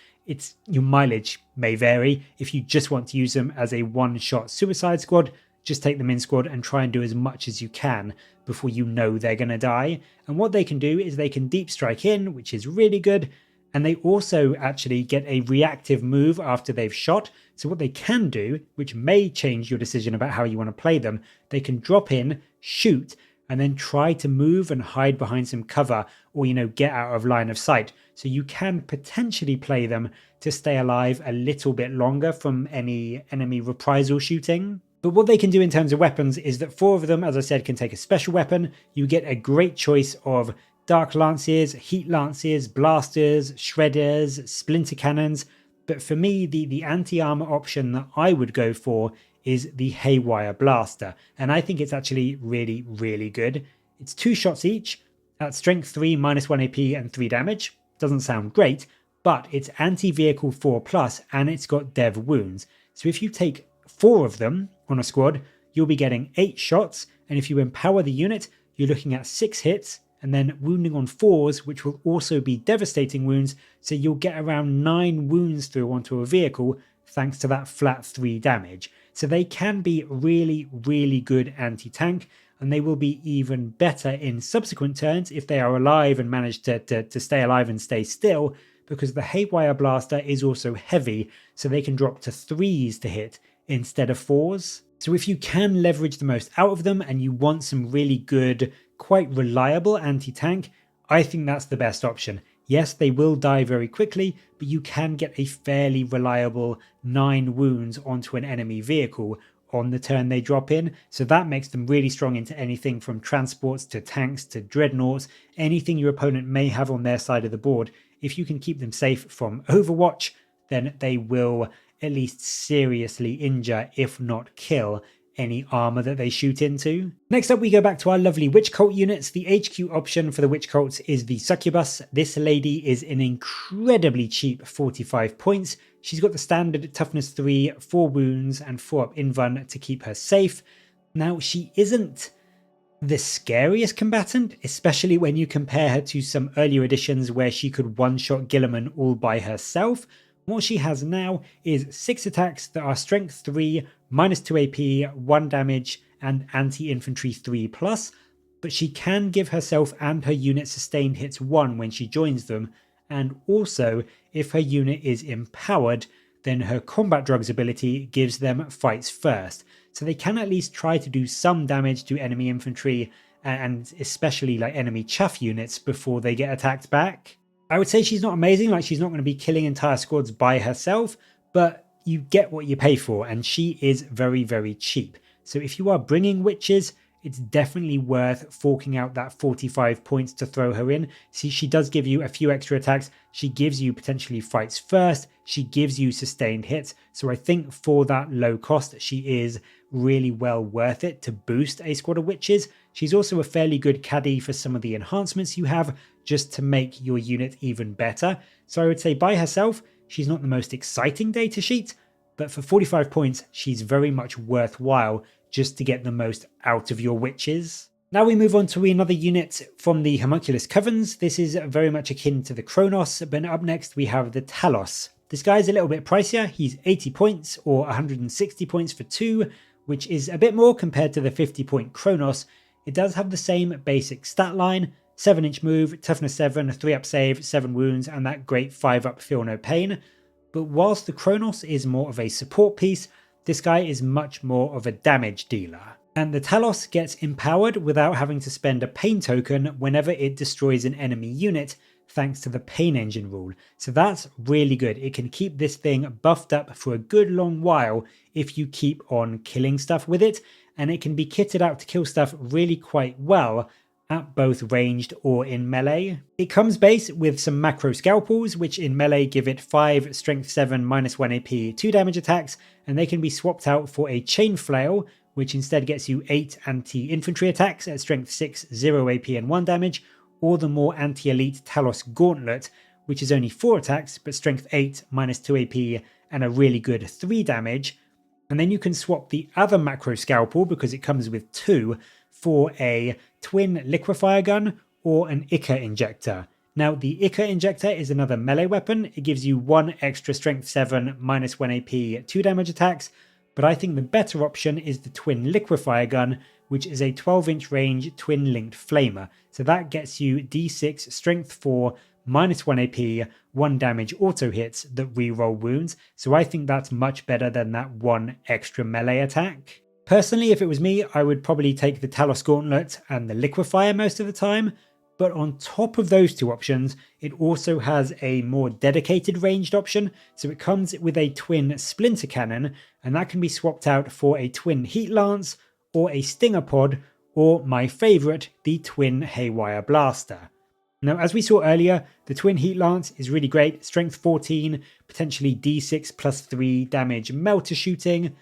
Your mileage may vary. If you just want to use them as a one-shot suicide squad, just take them in squad and try and do as much as you can before you know they're going to die. And what they can do is they can deep strike in, which is really good, and they also actually get a reactive move after they've shot. So what they can do, which may change your decision about how you want to play them, they can drop in, shoot, and then try to move and hide behind some cover or, get out of line of sight. So you can potentially play them to stay alive a little bit longer from any enemy reprisal shooting. But what they can do in terms of weapons is that 4 of them, as I said, can take a special weapon. You get a great choice of Dark Lanciers, Heat Lanciers, Blasters, Shredders, Splinter Cannons. But for me, the anti-armor option that I would go for is the Haywire Blaster. And I think it's actually really, really good. It's 2 shots each at strength 3, -1 AP and 3 damage. Doesn't sound great, but it's anti-vehicle 4+, and it's got dev wounds. So if you take 4 of them on a squad, you'll be getting 8 shots, and if you empower the unit, you're looking at 6 hits, and then wounding on 4s, which will also be devastating wounds, so you'll get around 9 wounds through onto a vehicle thanks to that flat 3 damage. So they can be really, really good anti-tank, and they will be even better in subsequent turns if they are alive and manage to stay alive and stay still, because the Haywire Blaster is also heavy, so they can drop to 3s to hit instead of 4s. So if you can leverage the most out of them and you want some really good, quite reliable anti-tank, I think that's the best option. Yes, they will die very quickly, but you can get a fairly reliable 9 wounds onto an enemy vehicle on the turn they drop in, so that makes them really strong into anything from transports to tanks to dreadnoughts, anything your opponent may have on their side of the board. If you can keep them safe from Overwatch, then they will at least seriously injure, if not kill, any armor that they shoot into. Next up, we go back to our lovely Witch Cult units. The HQ option for the Witch Cults is the Succubus. This lady is an incredibly cheap 45 points. She's got the standard toughness 3, 4 wounds, and 4 up invuln to keep her safe. Now, she isn't the scariest combatant, especially when you compare her to some earlier editions where she could one-shot Guilliman all by herself. What she has now is 6 attacks that are strength 3, -2 AP, 1 damage, and anti-infantry 3+, but she can give herself and her unit sustained hits 1 when she joins them, and also, if her unit is empowered, then her combat drugs ability gives them fights first, so they can at least try to do some damage to enemy infantry, and especially like enemy chaff units before they get attacked back. I would say she's not amazing, like she's not going to be killing entire squads by herself, but you get what you pay for, and she is very, very cheap. So if you are bringing witches, it's definitely worth forking out that 45 points to throw her in. See, she does give you a few extra attacks. She gives you potentially fights first. She gives you sustained hits. So I think for that low cost, she is really well worth it to boost a squad of witches. She's also a fairly good caddy for some of the enhancements you have, just to make your unit even better. So I would say by herself, she's not the most exciting data sheet, but for 45 points, she's very much worthwhile just to get the most out of your witches. Now we move on to another unit from the Haemonculus Covens. This is very much akin to the Cronos, but up next we have the Talos. This guy's a little bit pricier. He's 80 points or 160 points for 2, which is a bit more compared to the 50-point Cronos. It does have the same basic stat line, 7-inch move, toughness 7, 3-up save, 7 wounds, and that great 5-up feel no pain. But whilst the Cronos is more of a support piece, this guy is much more of a damage dealer. And the Talos gets empowered without having to spend a pain token whenever it destroys an enemy unit, thanks to the pain engine rule. So that's really good. It can keep this thing buffed up for a good long while if you keep on killing stuff with it, and it can be kitted out to kill stuff really quite well at both ranged or in melee. It comes base with some macro scalpels, which in melee give it 5 strength 7 -1 AP 2 damage attacks, and they can be swapped out for a chain flail, which instead gets you 8 anti-infantry attacks at strength 6, 0 AP and 1 damage, or the more anti-elite Talos Gauntlet, which is only 4 attacks but strength 8 -2 AP and a really good 3 damage. And then you can swap the other macro scalpel, because it comes with 2, for a twin liquefier gun or an Ica injector. Now the Ica injector is another melee weapon. It gives you 1 extra strength 7 -1 AP 2 damage attacks, but I think the better option is the twin liquefier gun, which is a 12-inch range twin linked flamer. So that gets you D6 strength 4 -1 AP 1 damage auto hits that reroll wounds. So I think that's much better than that 1 extra melee attack. Personally, if it was me, I would probably take the Talos Gauntlet and the Liquefier most of the time, but on top of those two options, it also has a more dedicated ranged option, so it comes with a twin Splinter Cannon, and that can be swapped out for a twin Heat Lance, or a Stinger Pod, or my favourite, the twin Haywire Blaster. Now, as we saw earlier, the twin Heat Lance is really great, strength 14, potentially D6 +3 damage melter shooting.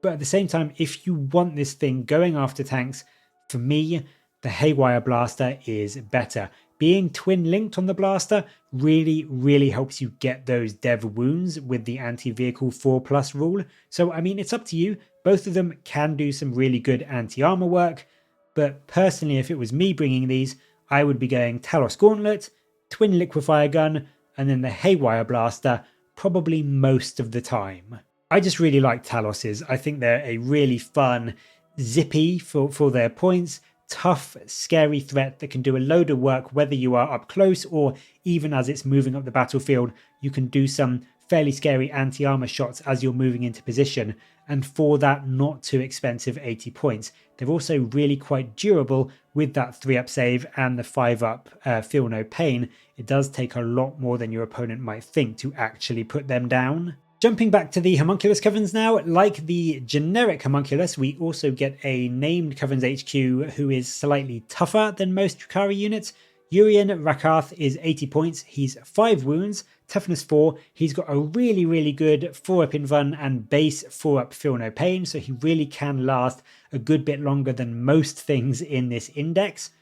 But at the same time, if you want this thing going after tanks, for me, the Haywire Blaster is better. Being twin linked on the blaster really helps you get those dev wounds with the anti-vehicle 4+ rule. So I mean, it's up to you. Both of them can do some really good anti-armor work, but personally, if it was me bringing these, I would be going Talos Gauntlet, twin liquefier gun, and then the Haywire Blaster probably most of the time. I just really like Taloses. I think they're a really fun, zippy for their points, tough, scary threat that can do a load of work whether you are up close or even as it's moving up the battlefield. You can do some fairly scary anti-armor shots as you're moving into position, and for that not too expensive 80 points. They're also really quite durable with that 3-up save and the 5-up feel no pain. It does take a lot more than your opponent might think to actually put them down. Jumping back to the Haemonculus Covens now, like the generic Haemonculus, we also get a named Covens HQ who is slightly tougher than most Drukhari units. Urian Rakath is 80 points, he's 5 wounds, Toughness 4, he's got a really good 4-up Invuln and base 4-up Feel No Pain, so he really can last a good bit longer than most things in this index.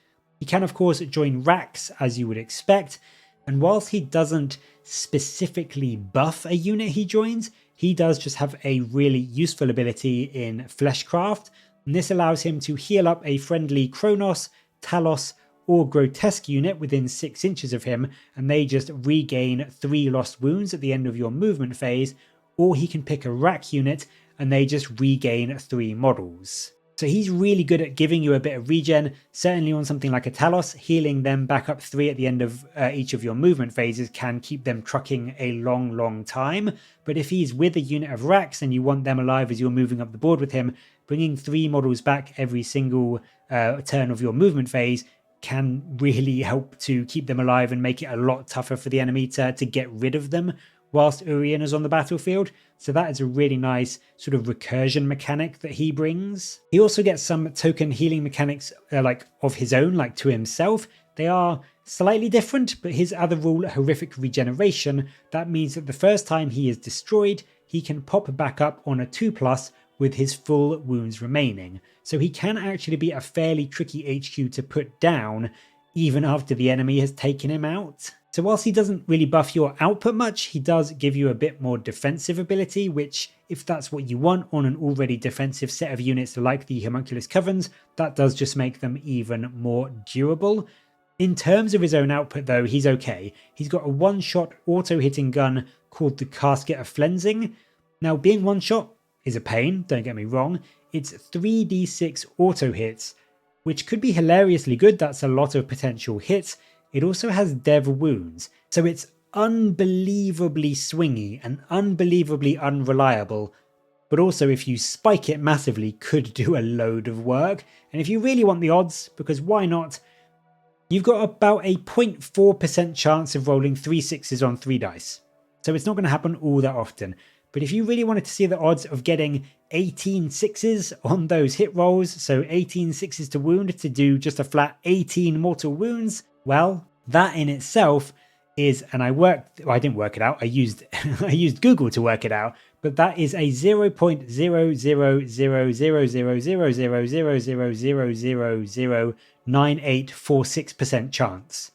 He can of course join Wracks as you would expect, and whilst he doesn't specifically buff a unit he joins, he does just have a really useful ability in Fleshcraft, and this allows him to heal up a friendly Cronos, Talos, or Grotesque unit within 6 inches of him, and they just regain 3 lost wounds at the end of your movement phase, or he can pick a Wrack unit and they just regain 3 models. So he's really good at giving you a bit of regen, certainly on something like a Talos, healing them back up 3 at the end of each of your movement phases can keep them trucking a long time. But if he's with a unit of Wracks and you want them alive as you're moving up the board with him, bringing 3 models back every single turn of your movement phase can really help to keep them alive and make it a lot tougher for the enemy to get rid of them whilst Urien is on the battlefield. So that is a really nice sort of recursion mechanic that he brings. He also gets some token healing mechanics like of his own, like to himself. They are slightly different, but his other rule, horrific regeneration, that means that the first time he is destroyed, he can pop back up on a 2+ with his full wounds remaining. So he can actually be a fairly tricky HQ to put down even after the enemy has taken him out. So whilst he doesn't really buff your output much, he does give you a bit more defensive ability, which if that's what you want on an already defensive set of units like the Haemonculus Covens, that does just make them even more durable. In terms of his own output though, he's okay. He's got a one-shot auto-hitting gun called the Casket of Flensing. Now being one-shot is a pain, don't get me wrong. It's 3d6 auto hits, which could be hilariously good. That's a lot of potential hits. It also has dev wounds, so it's unbelievably swingy and unbelievably unreliable, but also if you spike it massively could do a load of work. And if you really want the odds, because why not, you've got about a 0.4% chance of rolling 3 6s on 3 dice. So it's not going to happen all that often. But if you really wanted to see the odds of getting 18 6s on those hit rolls, so 18 6s to wound to do just a flat 18 mortal wounds, well, that in itself is, and I didn't work it out, I used Google to work it out, but that is a 0.000000000009846% chance.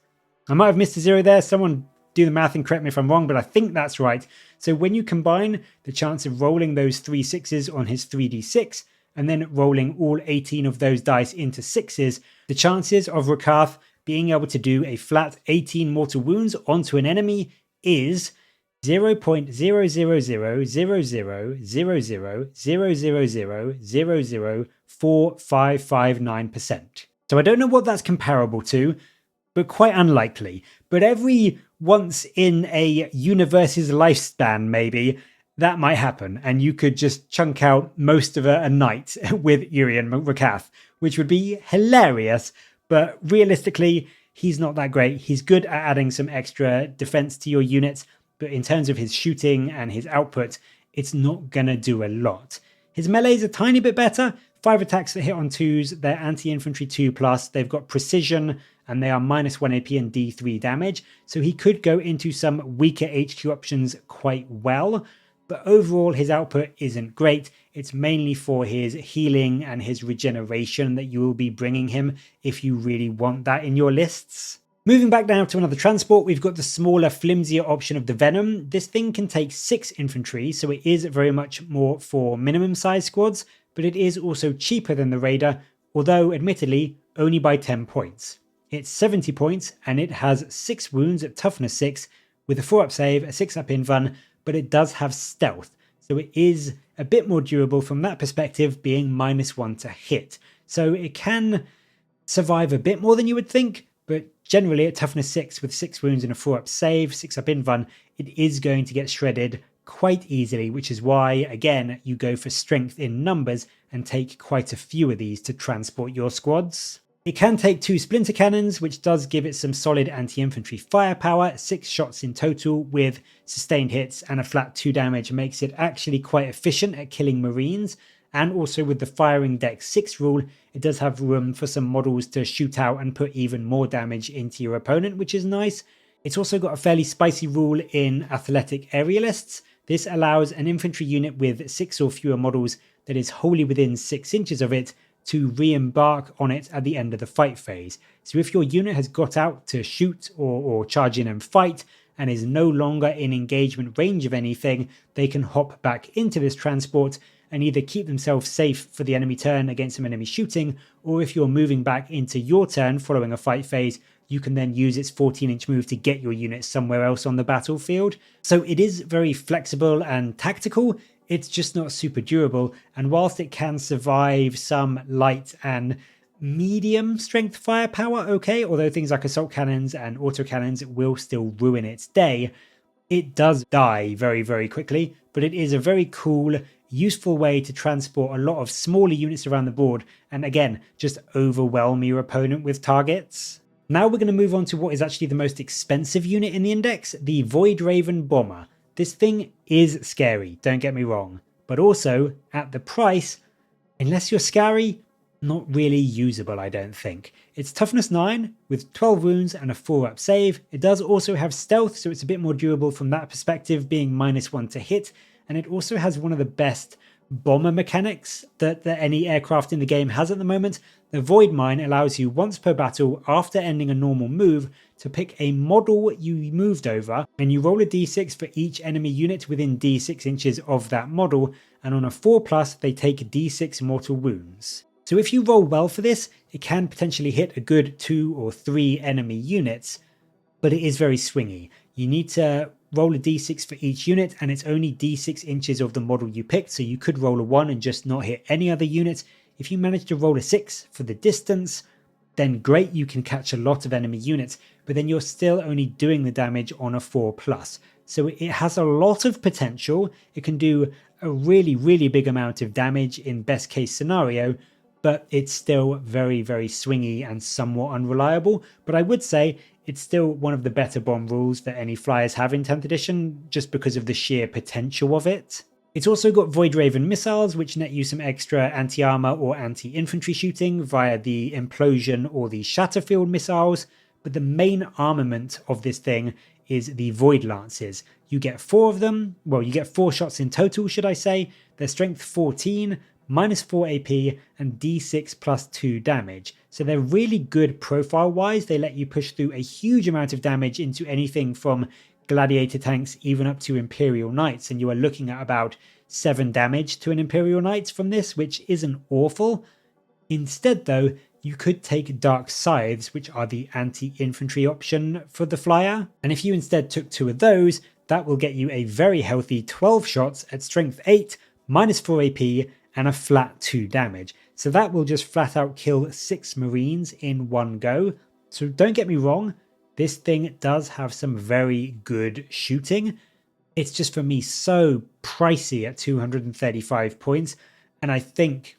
I might have missed a 0 there, someone do the math and correct me if I'm wrong, but I think that's right. So when you combine the chance of rolling those 3 6s on his 3d6, and then rolling all 18 of those dice into 6s, the chances of Rakarth being able to do a flat 18 mortal wounds onto an enemy is 0.000000000004559%. So I don't know what that's comparable to, but quite unlikely. But every once in a universe's lifespan, maybe, that might happen, and you could just chunk out most of a night with Urien Rakarth, which would be hilarious. But realistically, he's not that great. He's good at adding some extra defense to your units, but in terms of his shooting and his output, it's not going to do a lot. His melee is a tiny bit better. 5 attacks that hit on 2s, they're anti-infantry 2+, they've got precision, and they are -1 AP and D3 damage, so he could go into some weaker HQ options quite well. But overall, his output isn't great. It's mainly for his healing and his regeneration that you will be bringing him if you really want that in your lists. Moving back now to another transport, we've got the smaller, flimsier option of the Venom. This thing can take 6 infantry, so it is very much more for minimum size squads, but it is also cheaper than the Raider, although admittedly only by 10 points. It's 70 points and it has 6 wounds at toughness 6 with a 4-up save, a 6-up invuln, but it does have stealth, so it is a bit more durable from that perspective, being -1 to hit. So it can survive a bit more than you would think, but generally at toughness 6 with 6 wounds and a 4-up save, 6-up invuln, it is going to get shredded quite easily, which is why, again, you go for strength in numbers and take quite a few of these to transport your squads. It can take 2 splinter cannons, which does give it some solid anti-infantry firepower. 6 shots in total with sustained hits and a flat 2 damage makes it actually quite efficient at killing marines. And also with the firing dex 6 rule, it does have room for some models to shoot out and put even more damage into your opponent, which is nice. It's also got a fairly spicy rule in Athletic Aerialists. This allows an infantry unit with 6 or fewer models that is wholly within 6 inches of it to re-embark on it at the end of the fight phase. So if your unit has got out to shoot or charge in and fight and is no longer in engagement range of anything, they can hop back into this transport and either keep themselves safe for the enemy turn against some enemy shooting, or if you're moving back into your turn following a fight phase, you can then use its 14-inch move to get your unit somewhere else on the battlefield. So it is very flexible and tactical. It's just not super durable, and whilst it can survive some light and medium strength firepower, okay, although things like assault cannons and autocannons will still ruin its day, it does die very, very quickly, but it is a very cool, useful way to transport a lot of smaller units around the board and again, just overwhelm your opponent with targets. Now we're going to move on to what is actually the most expensive unit in the index, the Void Raven Bomber. This thing is scary, don't get me wrong, but also at the price, unless you're scary, not really usable, I don't think. It's toughness 9 with 12 wounds and a 4-up save. It does also have stealth, so it's a bit more durable from that perspective, being -1 to hit, and it also has one of the best bomber mechanics that any aircraft in the game has at the moment. The Void Mine allows you once per battle after ending a normal move to pick a model you moved over, and you roll a d6 for each enemy unit within d6 inches of that model, and on a 4+, they take d6 mortal wounds. So if you roll well for this, it can potentially hit a good 2 or 3 enemy units, but it is very swingy. You need to roll a d6 for each unit, and it's only d6 inches of the model you picked, so you could roll a 1 and just not hit any other unit. If you manage to roll a 6 for the distance, then great, you can catch a lot of enemy units, but then you're still only doing the damage on a 4+. So it has a lot of potential. It can do a really, really big amount of damage in best case scenario, but it's still very, very swingy and somewhat unreliable. But I would say it's still one of the better bomb rules that any flyers have in 10th edition, just because of the sheer potential of it. It's also got Void Raven missiles, which net you some extra anti-armor or anti-infantry shooting via the Implosion or the Shatterfield missiles, but the main armament of this thing is the Void Lances. You get 4 of them, well, you get 4 shots in total, should I say. They're strength 14, -4 AP, and d6 plus 2 damage. So they're really good profile-wise. They let you push through a huge amount of damage into anything from gladiator tanks even up to Imperial Knights, and you are looking at about 7 damage to an Imperial Knight from this, which isn't awful. Instead though, you could take Dark Scythes, which are the anti-infantry option for the flyer, and if you instead took 2 of those, that will get you a very healthy 12 shots at strength 8, -4 AP, and a flat 2 damage. So that will just flat out kill 6 Marines in one go. So don't get me wrong, this thing does have some very good shooting. It's just for me so pricey at 235 points. And I think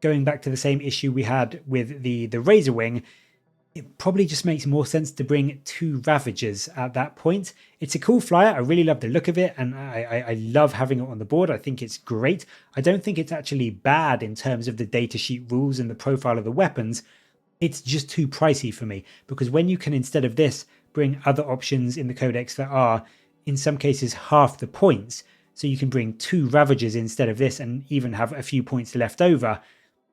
going back to the same issue we had with the Razorwing, it probably just makes more sense to bring 2 Ravagers at that point. It's a cool flyer. I really love the look of it, and I love having it on the board. I think it's great. I don't think it's actually bad in terms of the datasheet rules and the profile of the weapons. It's just too pricey for me, because when you can, instead of this, bring other options in the codex that are, in some cases, half the points, so you can bring 2 Ravagers instead of this and even have a few points left over,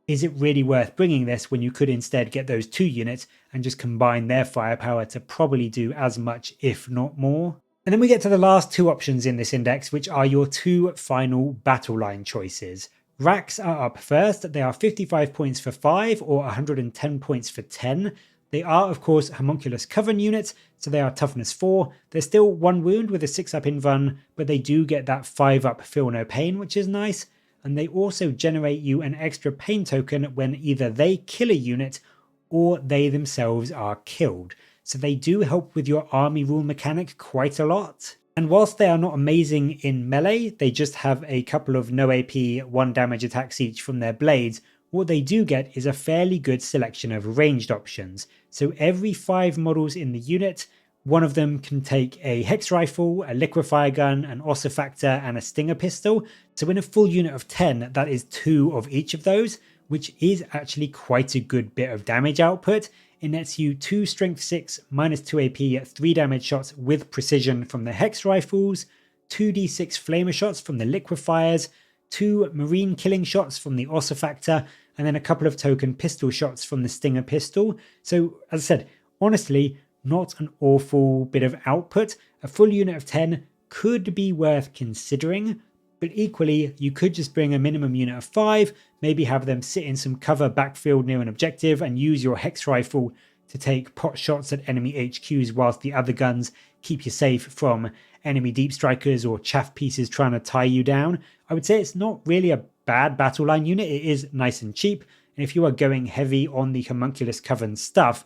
is it really worth bringing this when you could instead get those 2 units and just combine their firepower to probably do as much, if not more? And then we get to the last 2 options in this index, which are your 2 final battle line choices. Wracks are up first. They are 55 points for 5 or 110 points for 10. They are, of course, Haemonculus Coven units, so they are toughness 4. They're still 1 wound with a 6-up invuln, but they do get that 5-up feel no pain, which is nice. And they also generate you an extra pain token when either they kill a unit or they themselves are killed. So they do help with your army rule mechanic quite a lot. And whilst they are not amazing in melee, they just have a couple of no AP, 1 damage attacks each from their blades. What they do get is a fairly good selection of ranged options. So every 5 models in the unit, one of them can take a hex rifle, a liquefier gun, an ossifactor, and a stinger pistol. So in a full unit of 10, that is 2 of each of those, which is actually quite a good bit of damage output. it nets you 2 strength 6 minus 2 AP 3 damage shots with precision from the Hex Rifles, 2d6 Flamer shots from the Liquefiers, 2 Marine killing shots from the Ossifactor, and then a couple of token pistol shots from the Stinger pistol. So as I said, honestly, not an awful bit of output. A full unit of 10 could be worth considering, but equally you could just bring a minimum unit of 5, maybe have them sit in some cover backfield near an objective and use your Hex Rifle to take pot shots at enemy HQs whilst the other guns keep you safe from enemy deep strikers or chaff pieces trying to tie you down. I would say it's not really a bad battle line unit. It is nice and cheap, and if you are going heavy on the Haemonculus Coven stuff,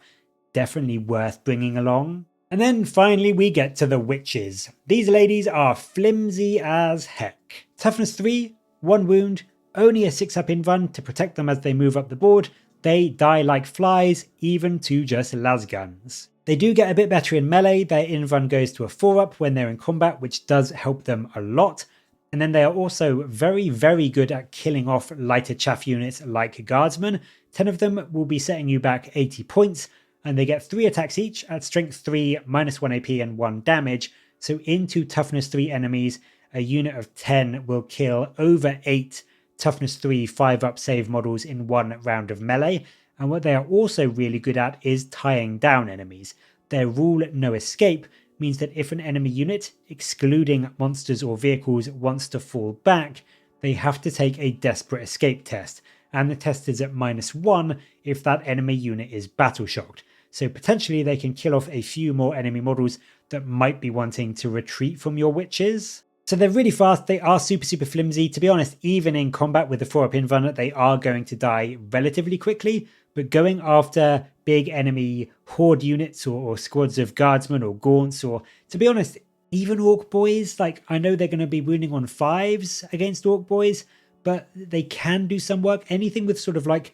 definitely worth bringing along. And then finally we get to the Wyches. These ladies are flimsy as heck. Toughness 3, 1 wound, only a 6-up invuln to protect them as they move up the board. They die like flies, even to just lasguns. They do get a bit better in melee. Their invuln goes to a 4-up when they're in combat, which does help them a lot. And then they are also very, very good at killing off lighter chaff units like Guardsmen. 10 of them will be setting you back 80 points, and they get 3 attacks each at strength 3, minus 1 AP and 1 damage. So into toughness 3 enemies, a unit of 10 will kill over 8 toughness 3 5-up save models in 1 round of melee. And what they are also really good at is tying down enemies. Their rule no escape means that if an enemy unit, excluding monsters or vehicles, wants to fall back, they have to take a desperate escape test, and the test is at -1 if that enemy unit is battle shocked. So potentially they can kill off a few more enemy models that might be wanting to retreat from your Wyches. So they're really fast, they are super flimsy. To be honest, even in combat with the 4-up invuln, they are going to die relatively quickly, but going after big enemy horde units or squads of guardsmen or gaunts, or to be honest, even orc boys, like I know they're going to be wounding on 5s against orc boys, but they can do some work. Anything with sort of like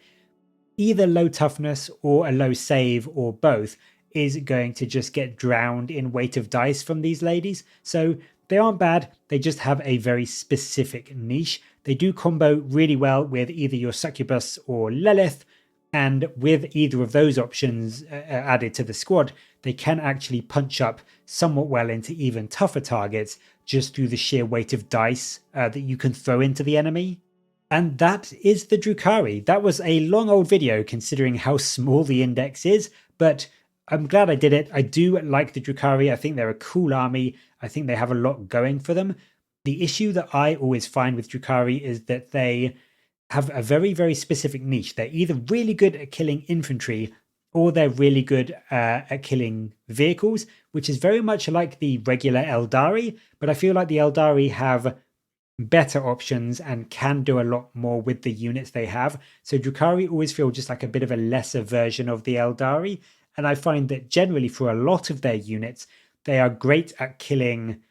either low toughness or a low save or both is going to just get drowned in weight of dice from these ladies. So they aren't bad, they just have a very specific niche. They do combo really well with either your Succubus or Lelith, and with either of those options added to the squad, they can actually punch up somewhat well into even tougher targets just through the sheer weight of dice that you can throw into the enemy. And that is the Drukhari. That was a long old video considering how small the index is, but I'm glad I did it. I do like the Drukhari. I think they're a cool army. I think they have a lot going for them. The issue that I always find with Drukhari is that they have a very specific niche. They're either really good at killing infantry or they're really good at killing vehicles, which is very much like the regular Eldari, but I feel like the Eldari have better options and can do a lot more with the units they have. So Drukhari always feel just like a bit of a lesser version of the Eldari, and I find that generally for a lot of their units, they are great at killing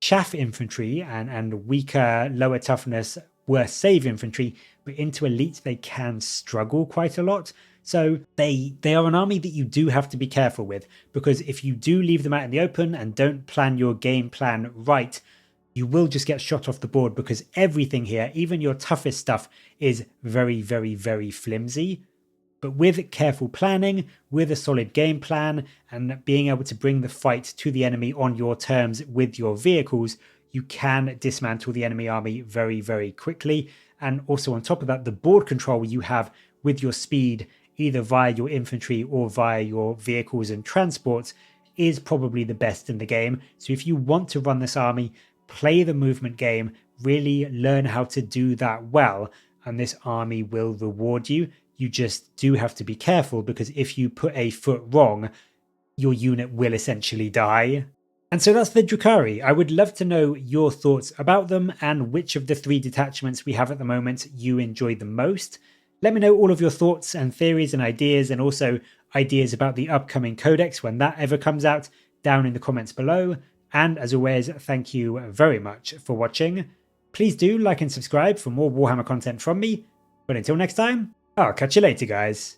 chaff infantry and weaker, lower toughness, worse save infantry, but into elite they can struggle quite a lot. So they are an army that you do have to be careful with, because if you do leave them out in the open and don't plan your game plan right, you will just get shot off the board, because everything here, even your toughest stuff, is very flimsy. But with careful planning, with a solid game plan, and being able to bring the fight to the enemy on your terms with your vehicles, you can dismantle the enemy army very quickly. And also on top of that, the board control you have with your speed, either via your infantry or via your vehicles and transports, is probably the best in the game. So if you want to run this army, play the movement game, really learn how to do that well, and this army will reward you. You just do have to be careful, because if you put a foot wrong, your unit will essentially die. And so that's the Drukhari. I would love to know your thoughts about them and which of the 3 detachments we have at the moment you enjoy the most. Let me know all of your thoughts and theories and ideas, and also ideas about the upcoming codex when that ever comes out, down in the comments below. And as always, thank you very much for watching. Please do like and subscribe for more Warhammer content from me. But until next time, I'll catch you later, guys.